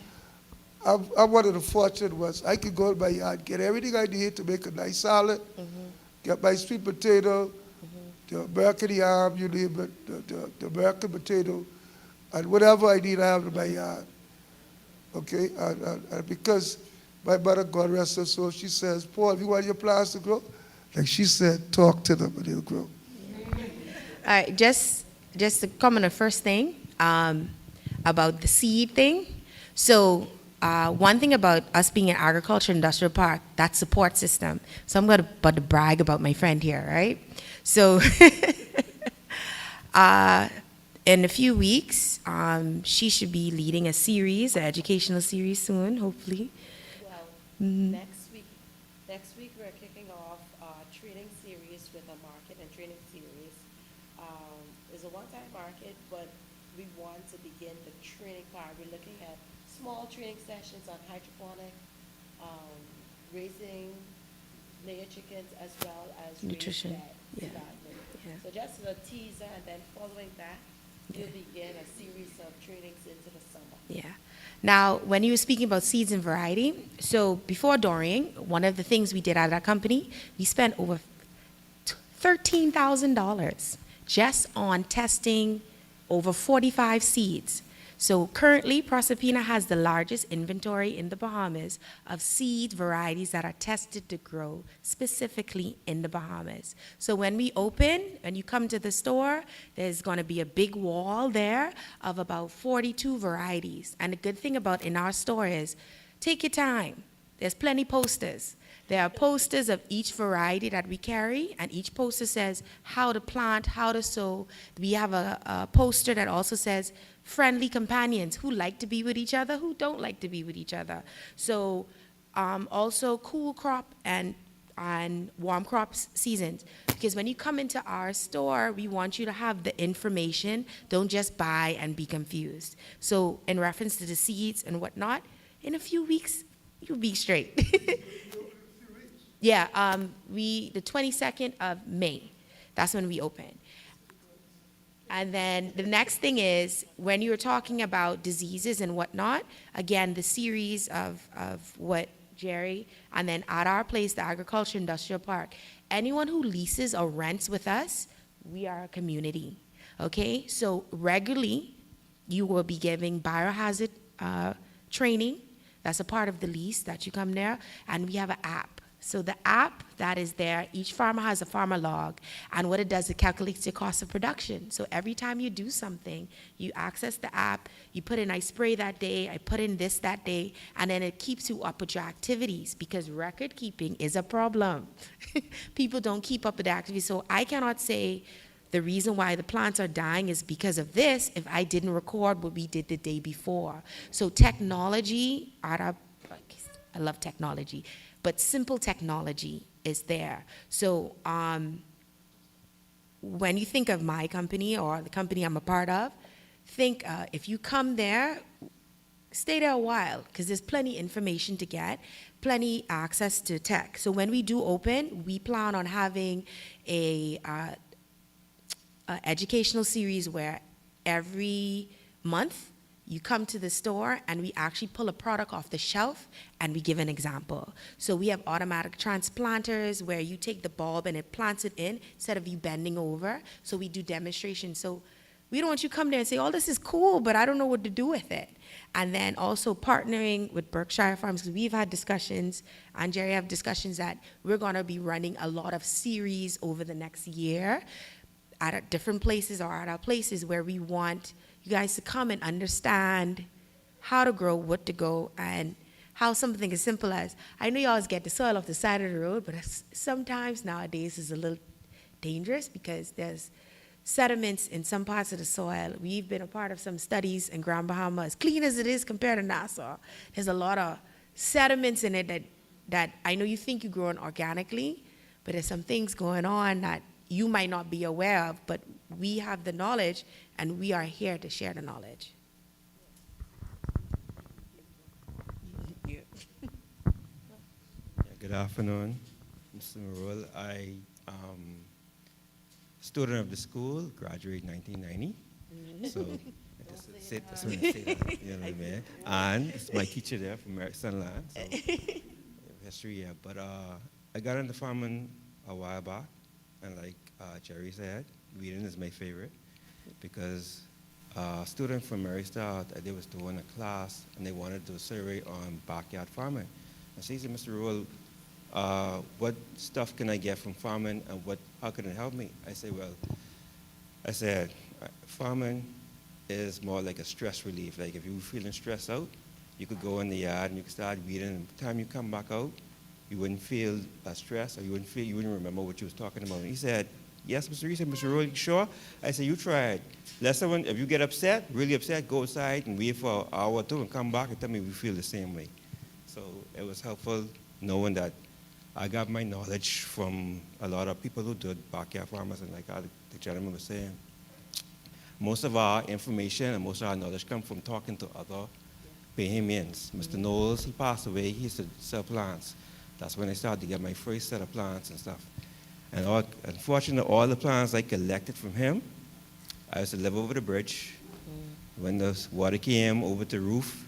I'm one of the fortunate ones. I can go to my yard, get everything I need to make a nice salad, get my sweet potato, the American yam, you name it, the American potato, and whatever I need, I have in my yard. Okay? And because my mother, God rest her soul, she says, Paul, if you want your plants to grow, like she said, talk to them and they'll grow. All right, just to comment on the first thing, about the seed thing. So one thing about us being an agriculture industrial park, that support system. So I'm going to brag about my friend here, right? So in a few weeks, she should be leading a series, an educational series soon, hopefully. Well, next week we're kicking off a training series with a market and training series. It's a one-time market, but we want to begin the training part. We're looking at small training sessions on hydroponic, raising layer chickens, as well as Nutrition. raised bed Yeah. So just a teaser, and then following that, we'll begin a series of trainings into the summer. Yeah. Now, when you were speaking about seeds and variety, so before Dorian, one of the things we did at our company, we spent over $13,000 just on testing over 45 seeds. So currently, Proserpina has the largest inventory in the Bahamas of seed varieties that are tested to grow specifically in the Bahamas. So when we open, and you come to the store, there's going to be a big wall there of about 42 varieties. And the good thing about in our store is, take your time. There's plenty posters. There are posters of each variety that we carry, and each poster says how to plant, how to sow. We have a poster that also says friendly companions, who like to be with each other, who don't like to be with each other. So also cool crop and on warm crops seasons. Because when you come into our store, we want you to have the information. Don't just buy and be confused. So in reference to the seeds and whatnot, in a few weeks, you'll be straight. Yeah, the 22nd of May, that's when we open. And then the next thing is, when you're talking about diseases and whatnot, again, the series of what Jerry, and then at our place, the Agriculture Industrial Park, anyone who leases or rents with us, we are a community, okay? So regularly, you will be giving biohazard training. That's a part of the lease that you come there, and we have an app. So the app that is there, each farmer has a farmer log, and what it does, it calculates your cost of production. So every time you do something, you access the app, you put in, I spray that day, I put in this that day, and then it keeps you up with your activities, because record keeping is a problem. People don't keep up with the activities, so I cannot say the reason why the plants are dying is because of this if I didn't record what we did the day before. So technology, I love technology, but simple technology is there. So when you think of my company or the company I'm a part of, think if you come there, stay there a while, because there's plenty information to get, plenty access to tech. So when we do open, we plan on having a educational series where every month you come to the store and we actually pull a product off the shelf and we give an example. So we have automatic transplanters where you take the bulb and it plants it in instead of you bending over. So we do demonstrations. So we don't want you to come there and say, oh, this is cool, but I don't know what to do with it. And then also partnering with Berkshire Farms, because we've had discussions, and Jerry have discussions that we're going to be running a lot of series over the next year at different places or at our places where we want you guys to come and understand how to grow, what to grow, and how something as simple as, I know you always get the soil off the side of the road, but sometimes nowadays it's a little dangerous because there's sediments in some parts of the soil. We've been a part of some studies in Grand Bahama, as clean as it is compared to Nassau. There's a lot of sediments in it that I know you think you're growing organically, but there's some things going on that you might not be aware of, but we have the knowledge, and we are here to share the knowledge. Yeah, good afternoon, Mr. Marul. I student of the school, graduated 1990. So I just say that, you know what I mean? And it's my teacher there from Sunland. So history, yeah. But I got into farming a while back, and like Jerry said, weeding is my favorite, because a student from Mary Star, they was doing a class and they wanted to do a survey on backyard farming. And she said, Mr. Rule, what stuff can I get from farming, and how can it help me? I said, farming is more like a stress relief. Like if you were feeling stressed out, you could go in the yard and you could start weeding, and by the time you come back out, you wouldn't feel stress, or you wouldn't remember what you was talking about. And he said, yes, Mr. Reese. Mr. Rule, you sure? I said, you try it. If you get upset, really upset, go outside and wait for an hour or two and come back and tell me we feel the same way. So it was helpful knowing that I got my knowledge from a lot of people who did backyard farmers, and like the gentleman was saying, most of our information and most of our knowledge come from talking to other Bahamians. Mr. Knowles, he passed away, he used to sell plants. That's when I started to get my first set of plants and stuff. And unfortunately, all the plants I collected from him, I used to live over the bridge. When the water came over the roof,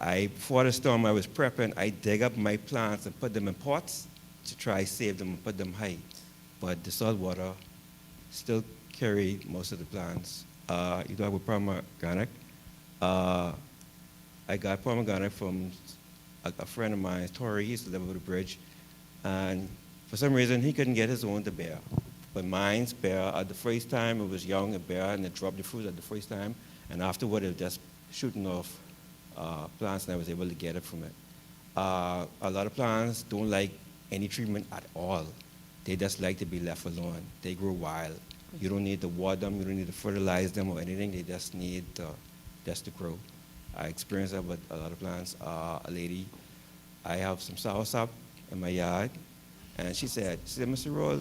before the storm, I was prepping, I dig up my plants and put them in pots to try save them and put them high. But the salt water still carried most of the plants. You talk about pomegranate. I got pomegranate from a friend of mine, Tori. He used to live over the bridge. And for some reason, he couldn't get his own to bear. But mine's bear. At the first time, it was young and bear, and it dropped the fruit at the first time. And afterward, it was just shooting off plants, and I was able to get it from it. A lot of plants don't like any treatment at all. They just like to be left alone. They grow wild. You don't need to water them. You don't need to fertilize them or anything. They just need just to grow. I experienced that with a lot of plants. A lady, I have some soursop in my yard, And she said, Mr. Roll,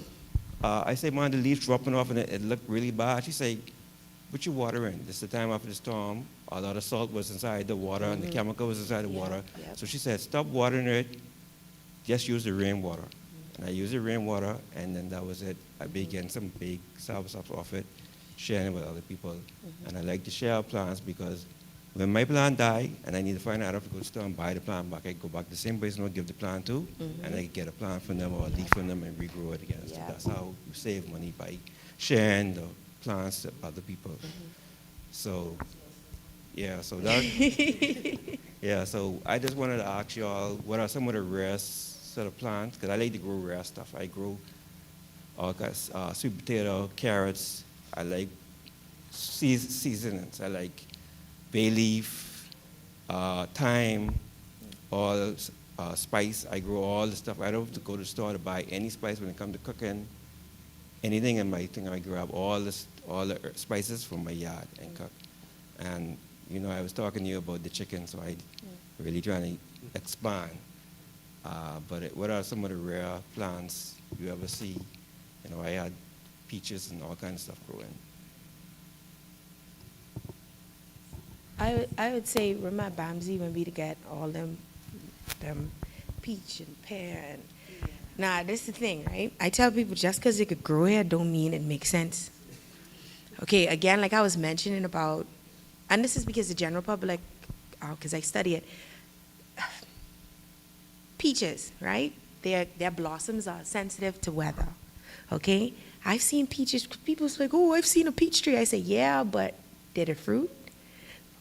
I say, man, the leaves dropping off and it looked really bad. She said, put your water in. This is the time after the storm. A lot of salt was inside the water and the chemical was inside the water. Yep. So she said, stop watering it, just use the rainwater. And I used the rainwater, and then that was it. I began some big service off it, sharing it with other people. And I like to share our plants because when my plant die, and I need to find out if I go to the store and buy the plant back, I go back to the same person I'll give the plant to, and I get a plant from them or a leaf from them and regrow it again. So that's how you save money, by sharing the plants to other people. So, yeah, so that, yeah, so I just wanted to ask y'all, what are some of the rare sort of plants? Because I like to grow rare stuff. I grow all kinds, sweet potato, carrots. I like seasonings. I like bay leaf, thyme, all spice. I grow all the stuff. I don't have to go to the store to buy any spice when it comes to cooking. Anything in my thing, I grab all the spices from my yard and cook. And you know, I was talking to you about the chicken, so I really trying to expand. But what are some of the rare plants you ever see? You know, I had peaches and all kinds of stuff growing. I would say Rema Bamsi when we to get all them peach and pear and nah, this is the thing, right? I tell people just because it could grow here don't mean it makes sense. Okay, again, like I was mentioning about, and this is because the general public, because I study it, peaches, right? Their blossoms are sensitive to weather, okay? I've seen peaches, people's like, oh, I've seen a peach tree. I say, yeah, but did it fruit?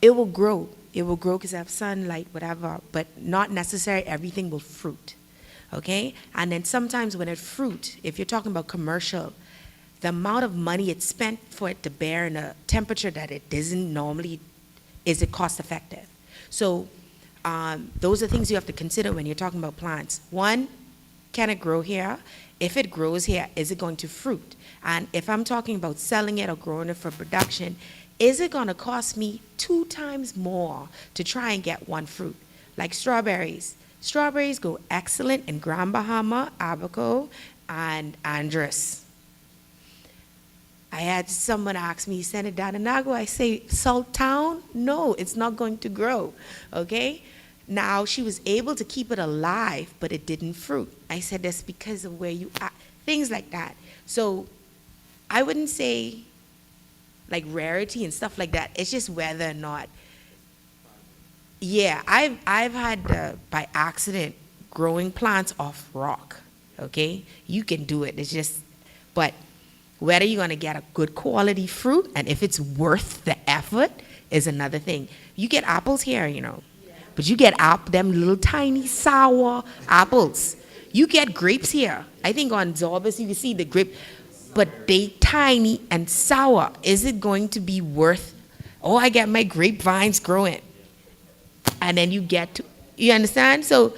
It will grow. It will grow because it have sunlight, whatever, but not necessarily everything will fruit, okay? And then sometimes when it fruit, if you're talking about commercial, the amount of money it's spent for it to bear in a temperature that it doesn't normally, is it cost effective? So those are things you have to consider when you're talking about plants. One, can it grow here? If it grows here, is it going to fruit? And if I'm talking about selling it or growing it for production, is it going to cost me 2 times more to try and get one fruit? Like strawberries. Strawberries go excellent in Grand Bahama, Abaco, and Andrus. I had someone ask me, send it down to Nago. I say, Salt Town? No, it's not going to grow, okay? Now, she was able to keep it alive, but it didn't fruit. I said, that's because of where you are, things like that. So I wouldn't say like rarity and stuff like that. It's just whether or not. Yeah, I've had by accident growing plants off rock, okay? You can do it, it's just, but whether you're gonna get a good quality fruit and if it's worth the effort is another thing. You get apples here, you know, but you get them little tiny sour apples. You get grapes here. I think on Zorbus you can see the grape, but they tiny and sour. Is it going to be worth, oh, I get my grapevines growing. And then you get to, you understand? So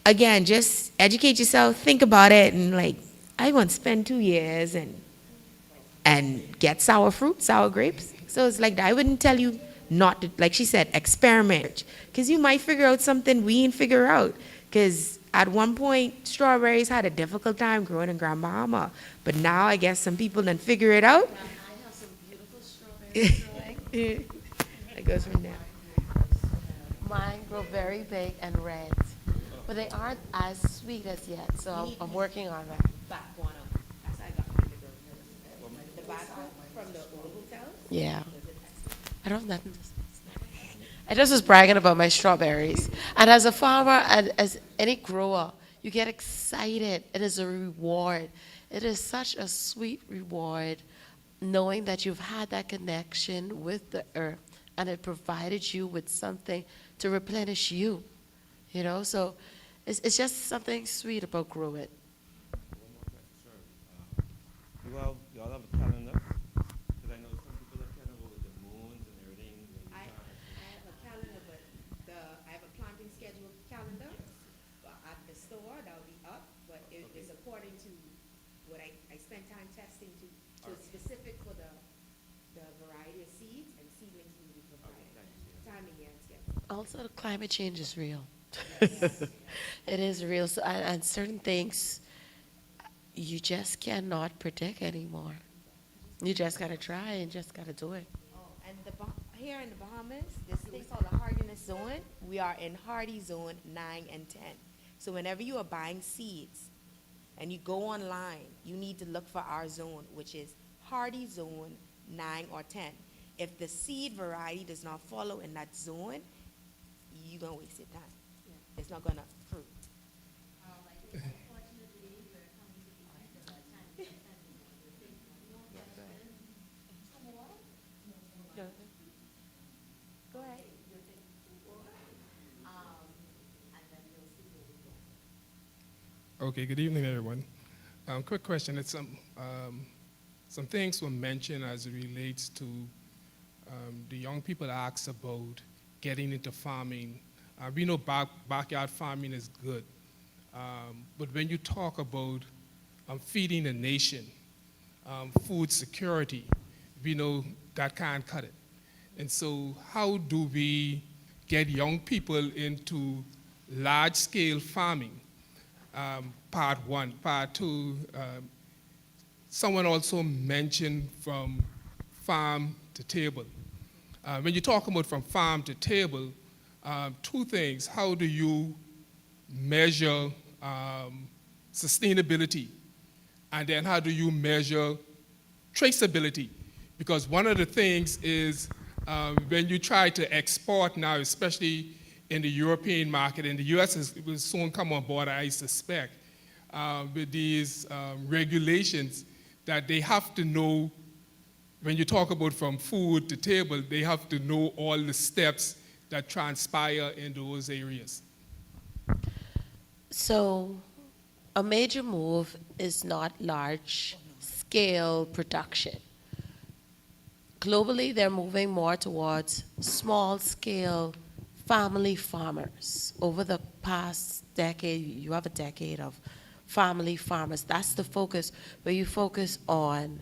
again, just educate yourself, think about it, and like, I want to spend 2 years and get sour fruit, sour grapes. So it's like, I wouldn't tell you not to, like she said, experiment. Because you might figure out something we didn't figure out. Because at one point, strawberries had a difficult time growing in Grand Bahama. But now I guess some people done figure it out. I have some beautiful strawberries growing. It goes from there. Mine grow very big and red, but they aren't as sweet as yet, so I'm working on that. Back corner. That's how I got my the back from the old hotel. Yeah. I don't have nothing to say. I just was bragging about my strawberries. And as a farmer and as any grower, you get excited. It is a reward. It is such a sweet reward knowing that you've had that connection with the earth and it provided you with something to replenish you, you know? So it's just something sweet about grow it. You all have a calendar? Because I know some people have calendar with the moons and everything. I have a calendar, but I have a planting schedule calendar at the store that will be up, but it is according to what I spend time testing to, so it's specific for the variety of seeds and seedlings we will provide. Time of year and schedule. Also, the climate change is real. It is real. So, and certain things you just cannot predict anymore. You just gotta try and just gotta do it. And here in the Bahamas, this thing called a hardiness zone, we are in hardy zone 9 and 10. So whenever you are buying seeds and you go online, you need to look for our zone, which is hardy zone 9 or 10. If the seed variety does not follow in that zone, you're going to waste your time. It's not going to fruit. Go ahead. Okay, good evening, everyone. Quick question. It's some things were mentioned as it relates to the young people asked about getting into farming. We know backyard farming is good, but when you talk about feeding a nation, food security, we know that can't cut it. And so how do we get young people into large-scale farming? Part one. Part two, someone also mentioned from farm to table. When you talk about from farm to table, two things. How do you measure sustainability? And then how do you measure traceability? Because one of the things is when you try to export now, especially in the European market, and the US will soon come on board, I suspect, with these regulations that they have to know, when you talk about from food to table, they have to know all the steps that transpire in those areas. So a major move is not large-scale production. Globally, they're moving more towards small-scale family farmers. Over the past decade, you have a decade of family farmers. That's the focus, where you focus on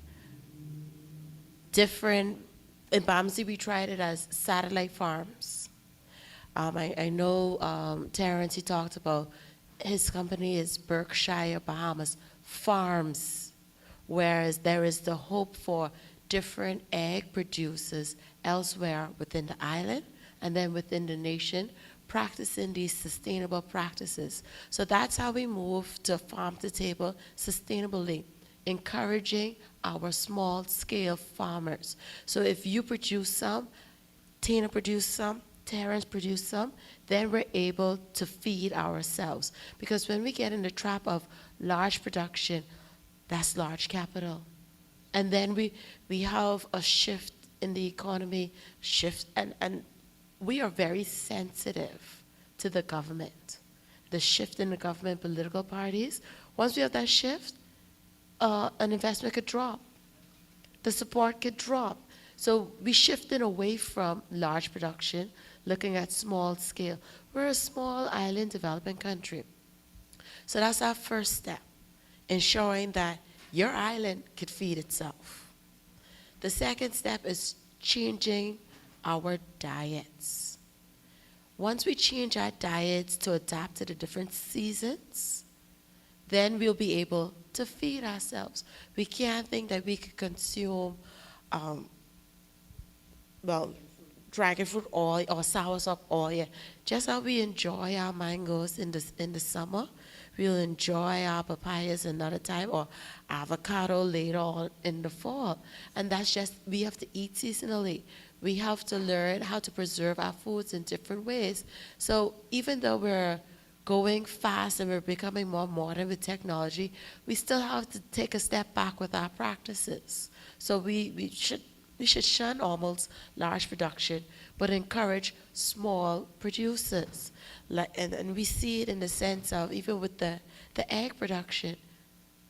different, in Bamsey we tried it as satellite farms. I know Terrence, he talked about his company is Berkshire Bahamas Farms, whereas there is the hope for different egg producers elsewhere within the island and then within the nation practicing these sustainable practices. So that's how we move to farm to table sustainably, encouraging our small scale farmers. So if you produce some, Tina produce some, Terrence produce some, then we're able to feed ourselves. Because when we get in the trap of large production, that's large capital. And then we have a shift in the economy, and we are very sensitive to the government. The shift in the government political parties, once we have that shift, an investment could drop. The support could drop. So we shifted away from large production, looking at small scale. We're a small island developing country. So that's our first step, ensuring that your island could feed itself. The second step is changing our diets. Once we change our diets to adapt to the different seasons, then we'll be able to feed ourselves. We can't think that we could consume, dragon fruit oil or soursop oil. Just how we enjoy our mangoes in the summer, we'll enjoy our papayas another time, or avocado later on in the fall. And that's just, we have to eat seasonally. We have to learn how to preserve our foods in different ways. So even though we're going fast and we're becoming more modern with technology, we still have to take a step back with our practices. So we should shun almost large production, but encourage small producers. And we see it in the sense of, even with the egg production,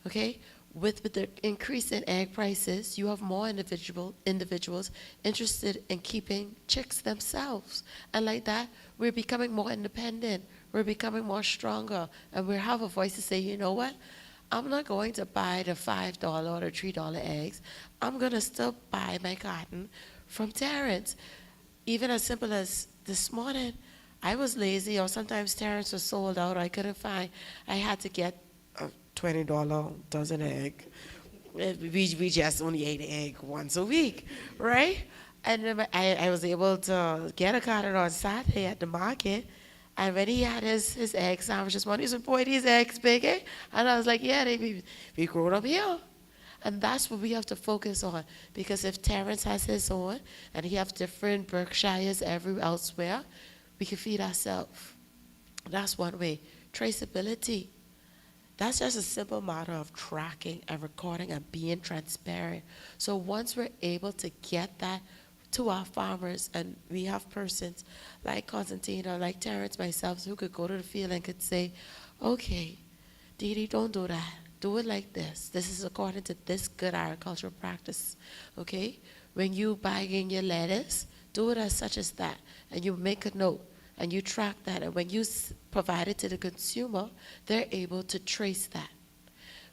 okay? With the increase in egg prices, you have more individuals interested in keeping chicks themselves. And like that, we're becoming more independent. We're becoming more stronger. And we have a voice to say, you know what? I'm not going to buy the $5 or the $3 eggs. I'm going to still buy my cotton from Terrence. Even as simple as this morning, I was lazy, or sometimes Terrence was sold out, I couldn't find. I had to get $20 dozen egg. We just only ate egg once a week, right? And then I was able to get a carton on Saturday at the market. And when he had his egg sandwiches, one, he said, boy, these eggs big, eh? And I was like, yeah, we grown up here. And that's what we have to focus on. Because if Terrence has his own, and he have different Berkshires elsewhere, we can feed ourselves. That's one way. Traceability. That's just a simple matter of tracking and recording and being transparent. So once we're able to get that to our farmers, and we have persons like Constantine or like Terrence, myself, who could go to the field and could say, okay, Dee, don't do that. Do it like this. This is according to this good agricultural practice, okay? When you buying your lettuce, do it as such as that, and you make a note, and you track that, and when you provide it to the consumer, they're able to trace that.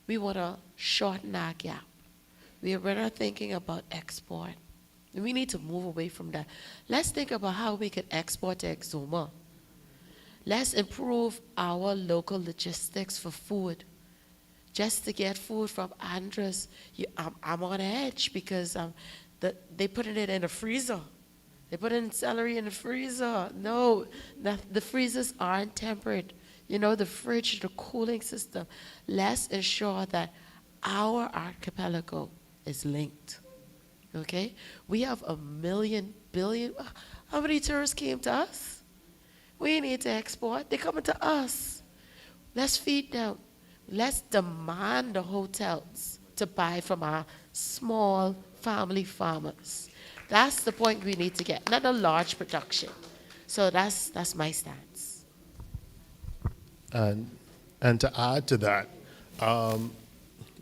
We want to shorten our gap. We're not thinking about export. We need to move away from that. Let's think about how we could export to Exuma. Let's improve our local logistics for food. Just to get food from Andres, I'm on edge because they put it in a freezer. They put in celery in the freezer. No, the freezers aren't tempered. You know, the fridge, the cooling system. Let's ensure that our archipelago is linked. Okay? We have 1 billion. How many tourists came to us? We need to export. They're coming to us. Let's feed them. Let's demand the hotels to buy from our small family farmers. That's the point we need to get, not a large production. So that's my stance. And to add to that,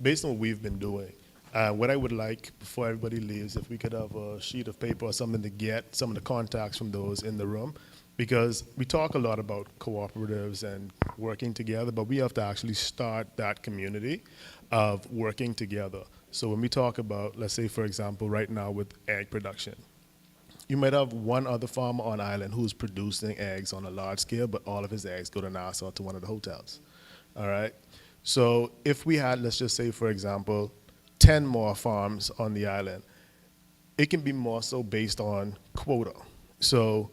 based on what we've been doing, what I would like before everybody leaves, if we could have a sheet of paper or something to get some of the contacts from those in the room, because we talk a lot about cooperatives and working together, but we have to actually start that community of working together. So when we talk about, let's say, for example, right now with egg production, you might have one other farmer on island who's producing eggs on a large scale, but all of his eggs go to Nassau to one of the hotels, all right? So if we had, let's just say, for example, 10 more farms on the island, it can be more so based on quota. So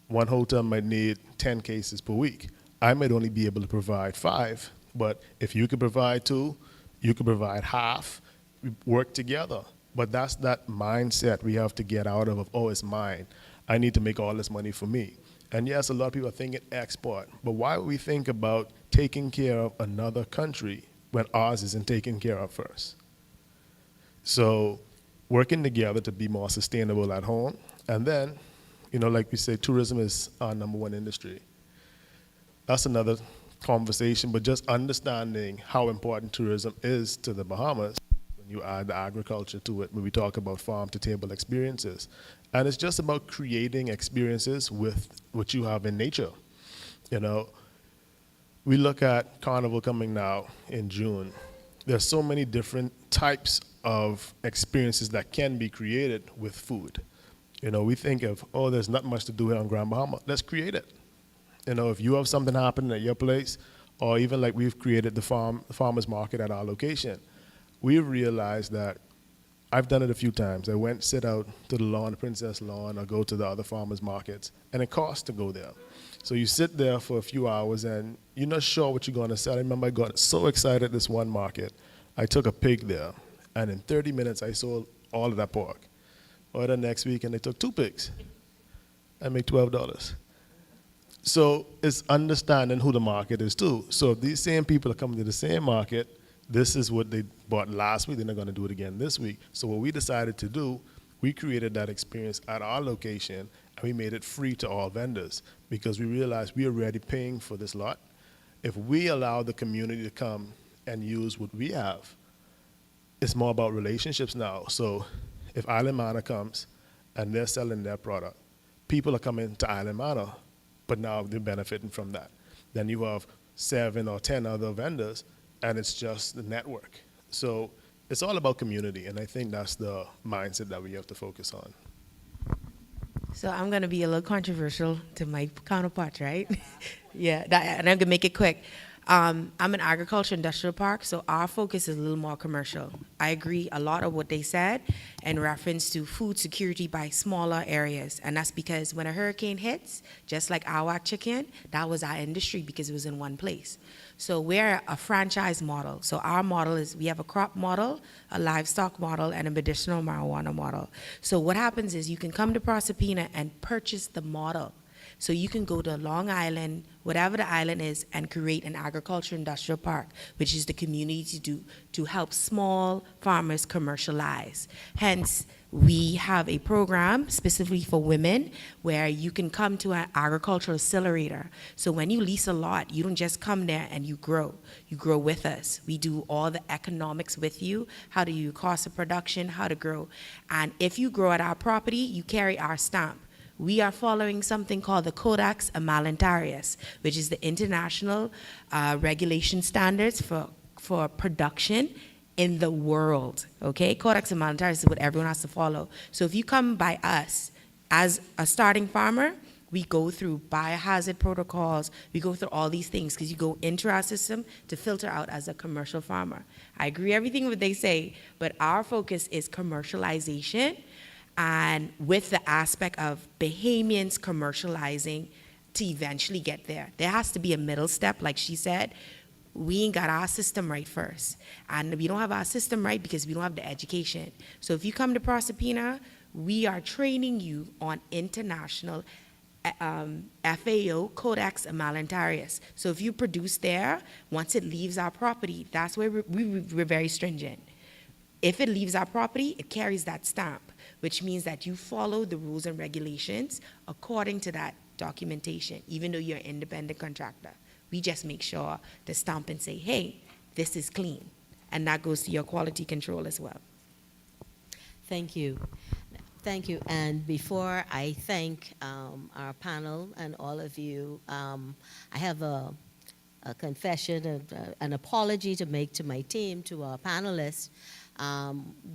one hotel might need 10 cases per week. I might only be able to provide 5, but if you could provide 2, you could provide half. We work together. But that's that mindset we have to get out of, oh, it's mine. I need to make all this money for me. And yes, a lot of people are thinking export, but why would we think about taking care of another country when ours isn't taken care of first? So working together to be more sustainable at home, and then, you know, like we say, tourism is our #1 industry. That's another conversation, but just understanding how important tourism is to the Bahamas when you add the agriculture to it, when we talk about farm-to-table experiences. And it's just about creating experiences with what you have in nature. You know, we look at Carnival coming now in June. There's so many different types of experiences that can be created with food. You know, we think of, oh, there's not much to do here on Grand Bahama. Let's create it. You know, if you have something happening at your place, or even like we've created the farmer's market at our location, we realized that I've done it a few times. I went sit out to the lawn, the Princess Lawn, or go to the other farmers markets, and it costs to go there. So you sit there for a few hours, and you're not sure what you're going to sell. I remember I got so excited at this one market. I took a pig there, and in 30 minutes, I sold all of that pork. Or the next week, and they took 2 pigs. I made $12. So it's understanding who the market is too. So if these same people are coming to the same market, this is what they bought last week, they're not going to do it again this week. So what we decided to do, we created that experience at our location, and we made it free to all vendors because we realized we are already paying for this lot. If we allow the community to come and use what we have, it's more about relationships now. So if Island Manor comes and they're selling their product, people are coming to Island Manor, but now they're benefiting from that. Then you have 7 or 10 other vendors, and it's just the network. So it's all about community, and I think that's the mindset that we have to focus on. So I'm going to be a little controversial to my counterpart, right? Yeah, and I'm going to make it quick. I'm an agriculture industrial park, so our focus is a little more commercial. I agree a lot of what they said in reference to food security by smaller areas, and that's because when a hurricane hits, just like our chicken, that was our industry because it was in one place. So we're a franchise model. So our model is we have a crop model, a livestock model, and a medicinal marijuana model. So what happens is you can come to Proserpina and purchase the model. So you can go to Long Island, whatever the island is, and create an agriculture industrial park, which is the community to help small farmers commercialize. Hence, we have a program specifically for women where you can come to an agricultural accelerator. So when you lease a lot, you don't just come there and you grow. You grow with us. We do all the economics with you, how to do cost of production, how to grow. And if you grow at our property, you carry our stamp. We are following something called the Codex Alimentarius, which is the international regulation standards for production in the world, okay? Codex Alimentarius is what everyone has to follow. So if you come by us as a starting farmer, we go through biohazard protocols, we go through all these things because you go into our system to filter out as a commercial farmer. I agree everything what they say, but our focus is commercialization, and with the aspect of Bahamians commercializing to eventually get there. There has to be a middle step, like she said. We ain't got our system right first. And we don't have our system right because we don't have the education. So if you come to Proserpina, we are training you on international FAO, Codex Alimentarius. So if you produce there, once it leaves our property, that's where we're very stringent. If it leaves our property, it carries that stamp, which means that you follow the rules and regulations according to that documentation, even though you're an independent contractor. We just make sure to stamp and say, hey, this is clean. And that goes to your quality control as well. Thank you. Thank you. And before I thank our panel and all of you, I have a confession, an apology to make to my team, to our panelists.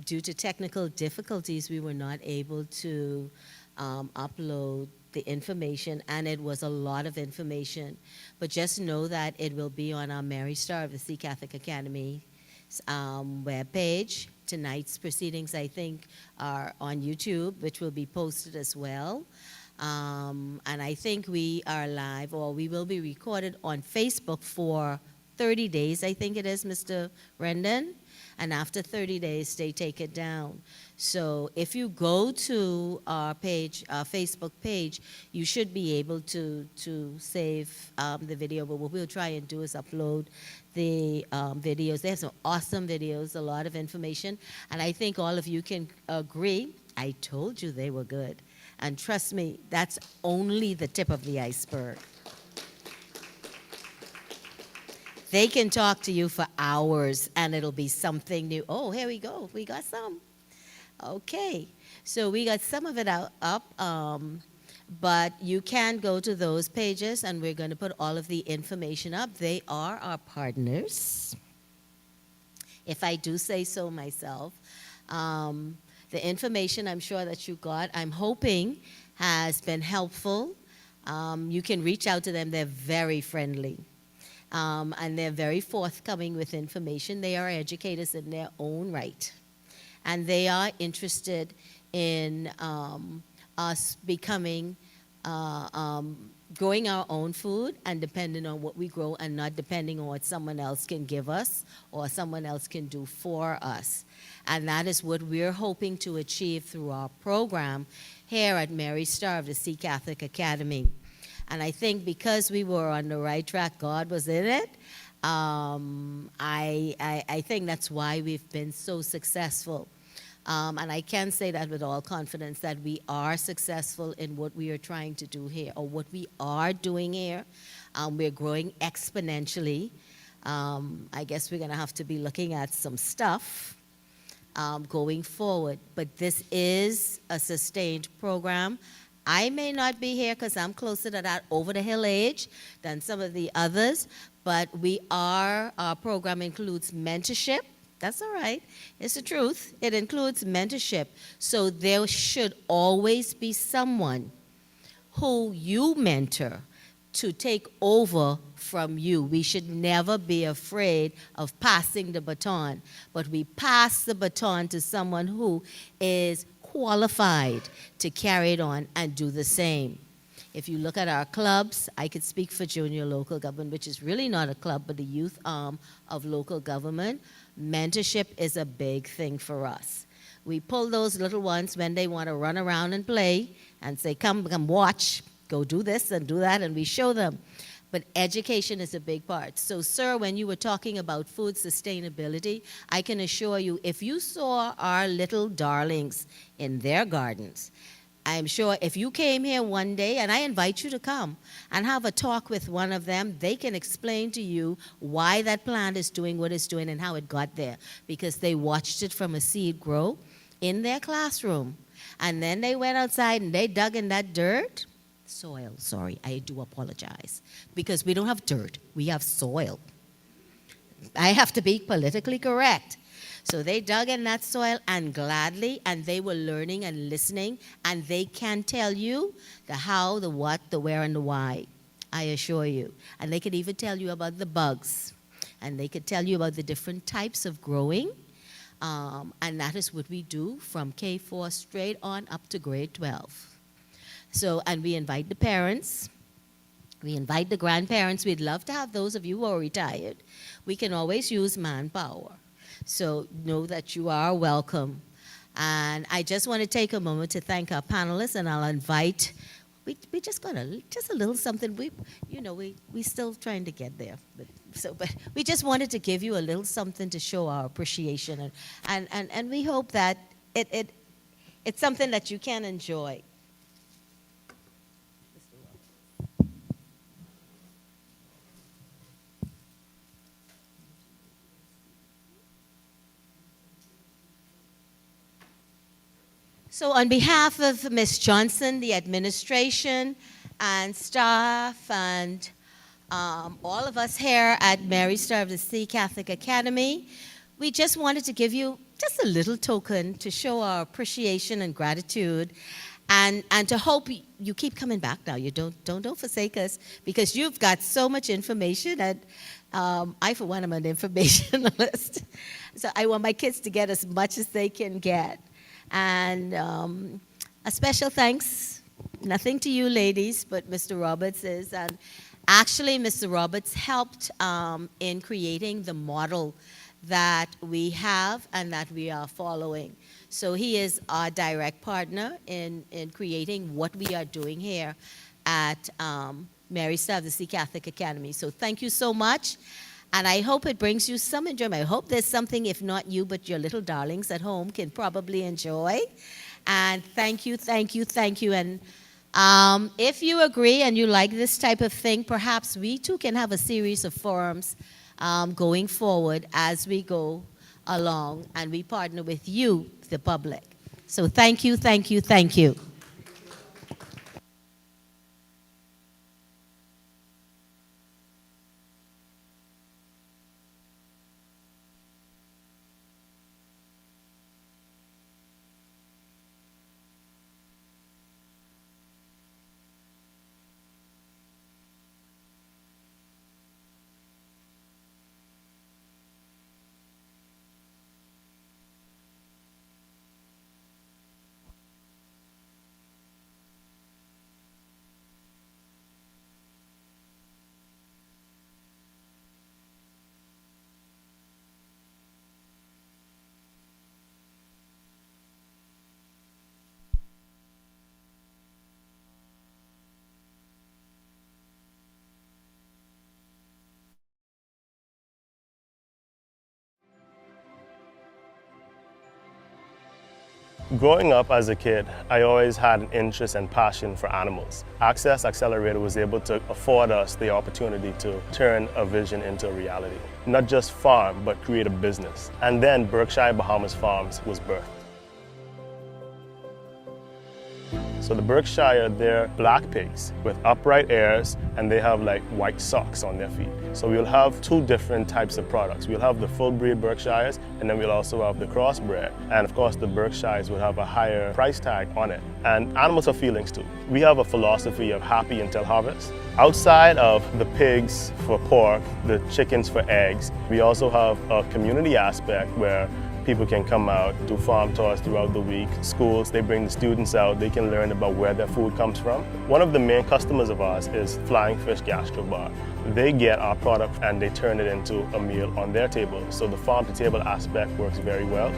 Due to technical difficulties, we were not able to upload the information, and it was a lot of information. But just know that it will be on our Mary Star of the Sea Catholic Academy webpage. Tonight's proceedings, I think, are on YouTube, which will be posted as well. And I think we are live, or we will be recorded on Facebook for 30 days, I think it is, Mr. Rendon. And after 30 days, they take it down. So if you go to our page, our Facebook page, you should be able to save the video. But what we'll try and do is upload the videos. They have some awesome videos, a lot of information. And I think all of you can agree, I told you they were good. And trust me, that's only the tip of the iceberg. They can talk to you for hours, and it'll be something new. Oh, here we go. We got some. Okay. So we got some of it up, but you can go to those pages, and we're going to put all of the information up. They are our partners, if I do say so myself. The information I'm sure that you got, I'm hoping, has been helpful. You can reach out to them. They're very friendly. And they're very forthcoming with information. They are educators in their own right. And they are interested in us becoming, growing our own food and depending on what we grow and not depending on what someone else can give us or someone else can do for us. And that is what we're hoping to achieve through our program here at Mary Star of the Sea Catholic Academy. And I think because we were on the right track, God was in it. I think that's why we've been so successful. And I can say that with all confidence that we are successful in what we are trying to do here, or what we are doing here. We're growing exponentially. I guess we're going to have to be looking at some stuff going forward. But this is a sustained program. I may not be here because I'm closer to that over-the-hill age than some of the others, but our program includes mentorship. That's all right. It's the truth. It includes mentorship. So there should always be someone who you mentor to take over from you. We should never be afraid of passing the baton, but we pass the baton to someone who is qualified to carry it on and do the same. If you look at our clubs, I could speak for junior local government, which is really not a club, but the youth arm of local government. Mentorship is a big thing for us. We pull those little ones when they want to run around and play and say, come watch, go do this and do that, and we show them. But education is a big part. So, sir, when you were talking about food sustainability, I can assure you, if you saw our little darlings in their gardens, I'm sure if you came here one day, and I invite you to come and have a talk with one of them, they can explain to you why that plant is doing what it's doing and how it got there, because they watched it from a seed grow in their classroom. And then they went outside and they dug in that dirt. Soil, sorry, I do apologize. Because we don't have dirt, we have soil. I have to be politically correct. So they dug in that soil, and gladly, and they were learning and listening, and they can tell you the how, the what, the where, and the why, I assure you. And they could even tell you about the bugs, and they could tell you about the different types of growing, and that is what we do from K4 straight on up to grade 12. So, and we invite the parents, we invite the grandparents. We'd love to have those of you who are retired. We can always use manpower. So know that you are welcome. And I just want to take a moment to thank our panelists, and I'll invite, we just got just a little something. We still trying to get there. But we just wanted to give you a little something to show our appreciation. And we hope that it's something that you can enjoy. So on behalf of Ms. Johnson, the administration and staff, and all of us here at Mary Star of the Sea Catholic Academy, we just wanted to give you just a little token to show our appreciation and gratitude, and to hope you keep coming back now. You don't forsake us, because you've got so much information, and I, for one, am an informationalist. So I want my kids to get as much as they can get. And a special thanks, nothing to you ladies, but Mr. Roberts is. And actually, Mr. Roberts helped in creating the model that we have and that we are following. So he is our direct partner in creating what we are doing here at Mary Star of the Sea Catholic Academy. So thank you so much. And I hope it brings you some enjoyment. I hope there's something, if not you, but your little darlings at home can probably enjoy. And thank you, thank you, thank you. And if you agree and you like this type of thing, perhaps we too can have a series of forums going forward as we go along and we partner with you, the public. So thank you, thank you, thank you. Growing up as a kid, I always had an interest and passion for animals. Access Accelerator was able to afford us the opportunity to turn a vision into a reality. Not just farm, but create a business. And then Berkshire Bahamas Farms was birthed. So the Berkshire, they're black pigs with upright ears, and they have like white socks on their feet. So we'll have two different types of products. We'll have the full breed Berkshires, and then we'll also have the crossbred. And of course, the Berkshires will have a higher price tag on it. And animals are feelings too. We have a philosophy of happy until harvest. Outside of the pigs for pork, the chickens for eggs, we also have a community aspect where people can come out, do farm tours throughout the week. Schools, they bring the students out, they can learn about where their food comes from. One of the main customers of ours is Flying Fish Gastro Bar. They get our product and they turn it into a meal on their table. So the farm-to-table aspect works very well.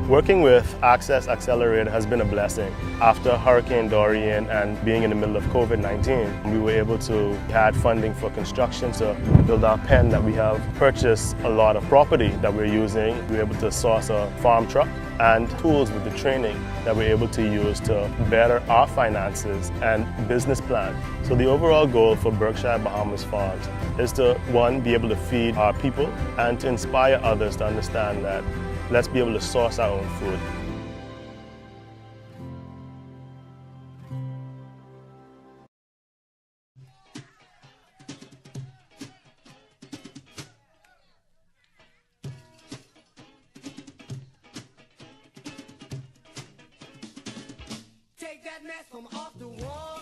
Working with Access Accelerator has been a blessing. After Hurricane Dorian and being in the middle of COVID-19, we were able to add funding for construction to build our pen that we have, purchased a lot of property that we're using. We were able to source a farm truck and tools with the training that we're able to use to better our finances and business plan. So the overall goal for Berkshire Bahamas Farms is to, one, be able to feed our people and to inspire others to understand that let's be able to source our own food. Take that mess from off the wall.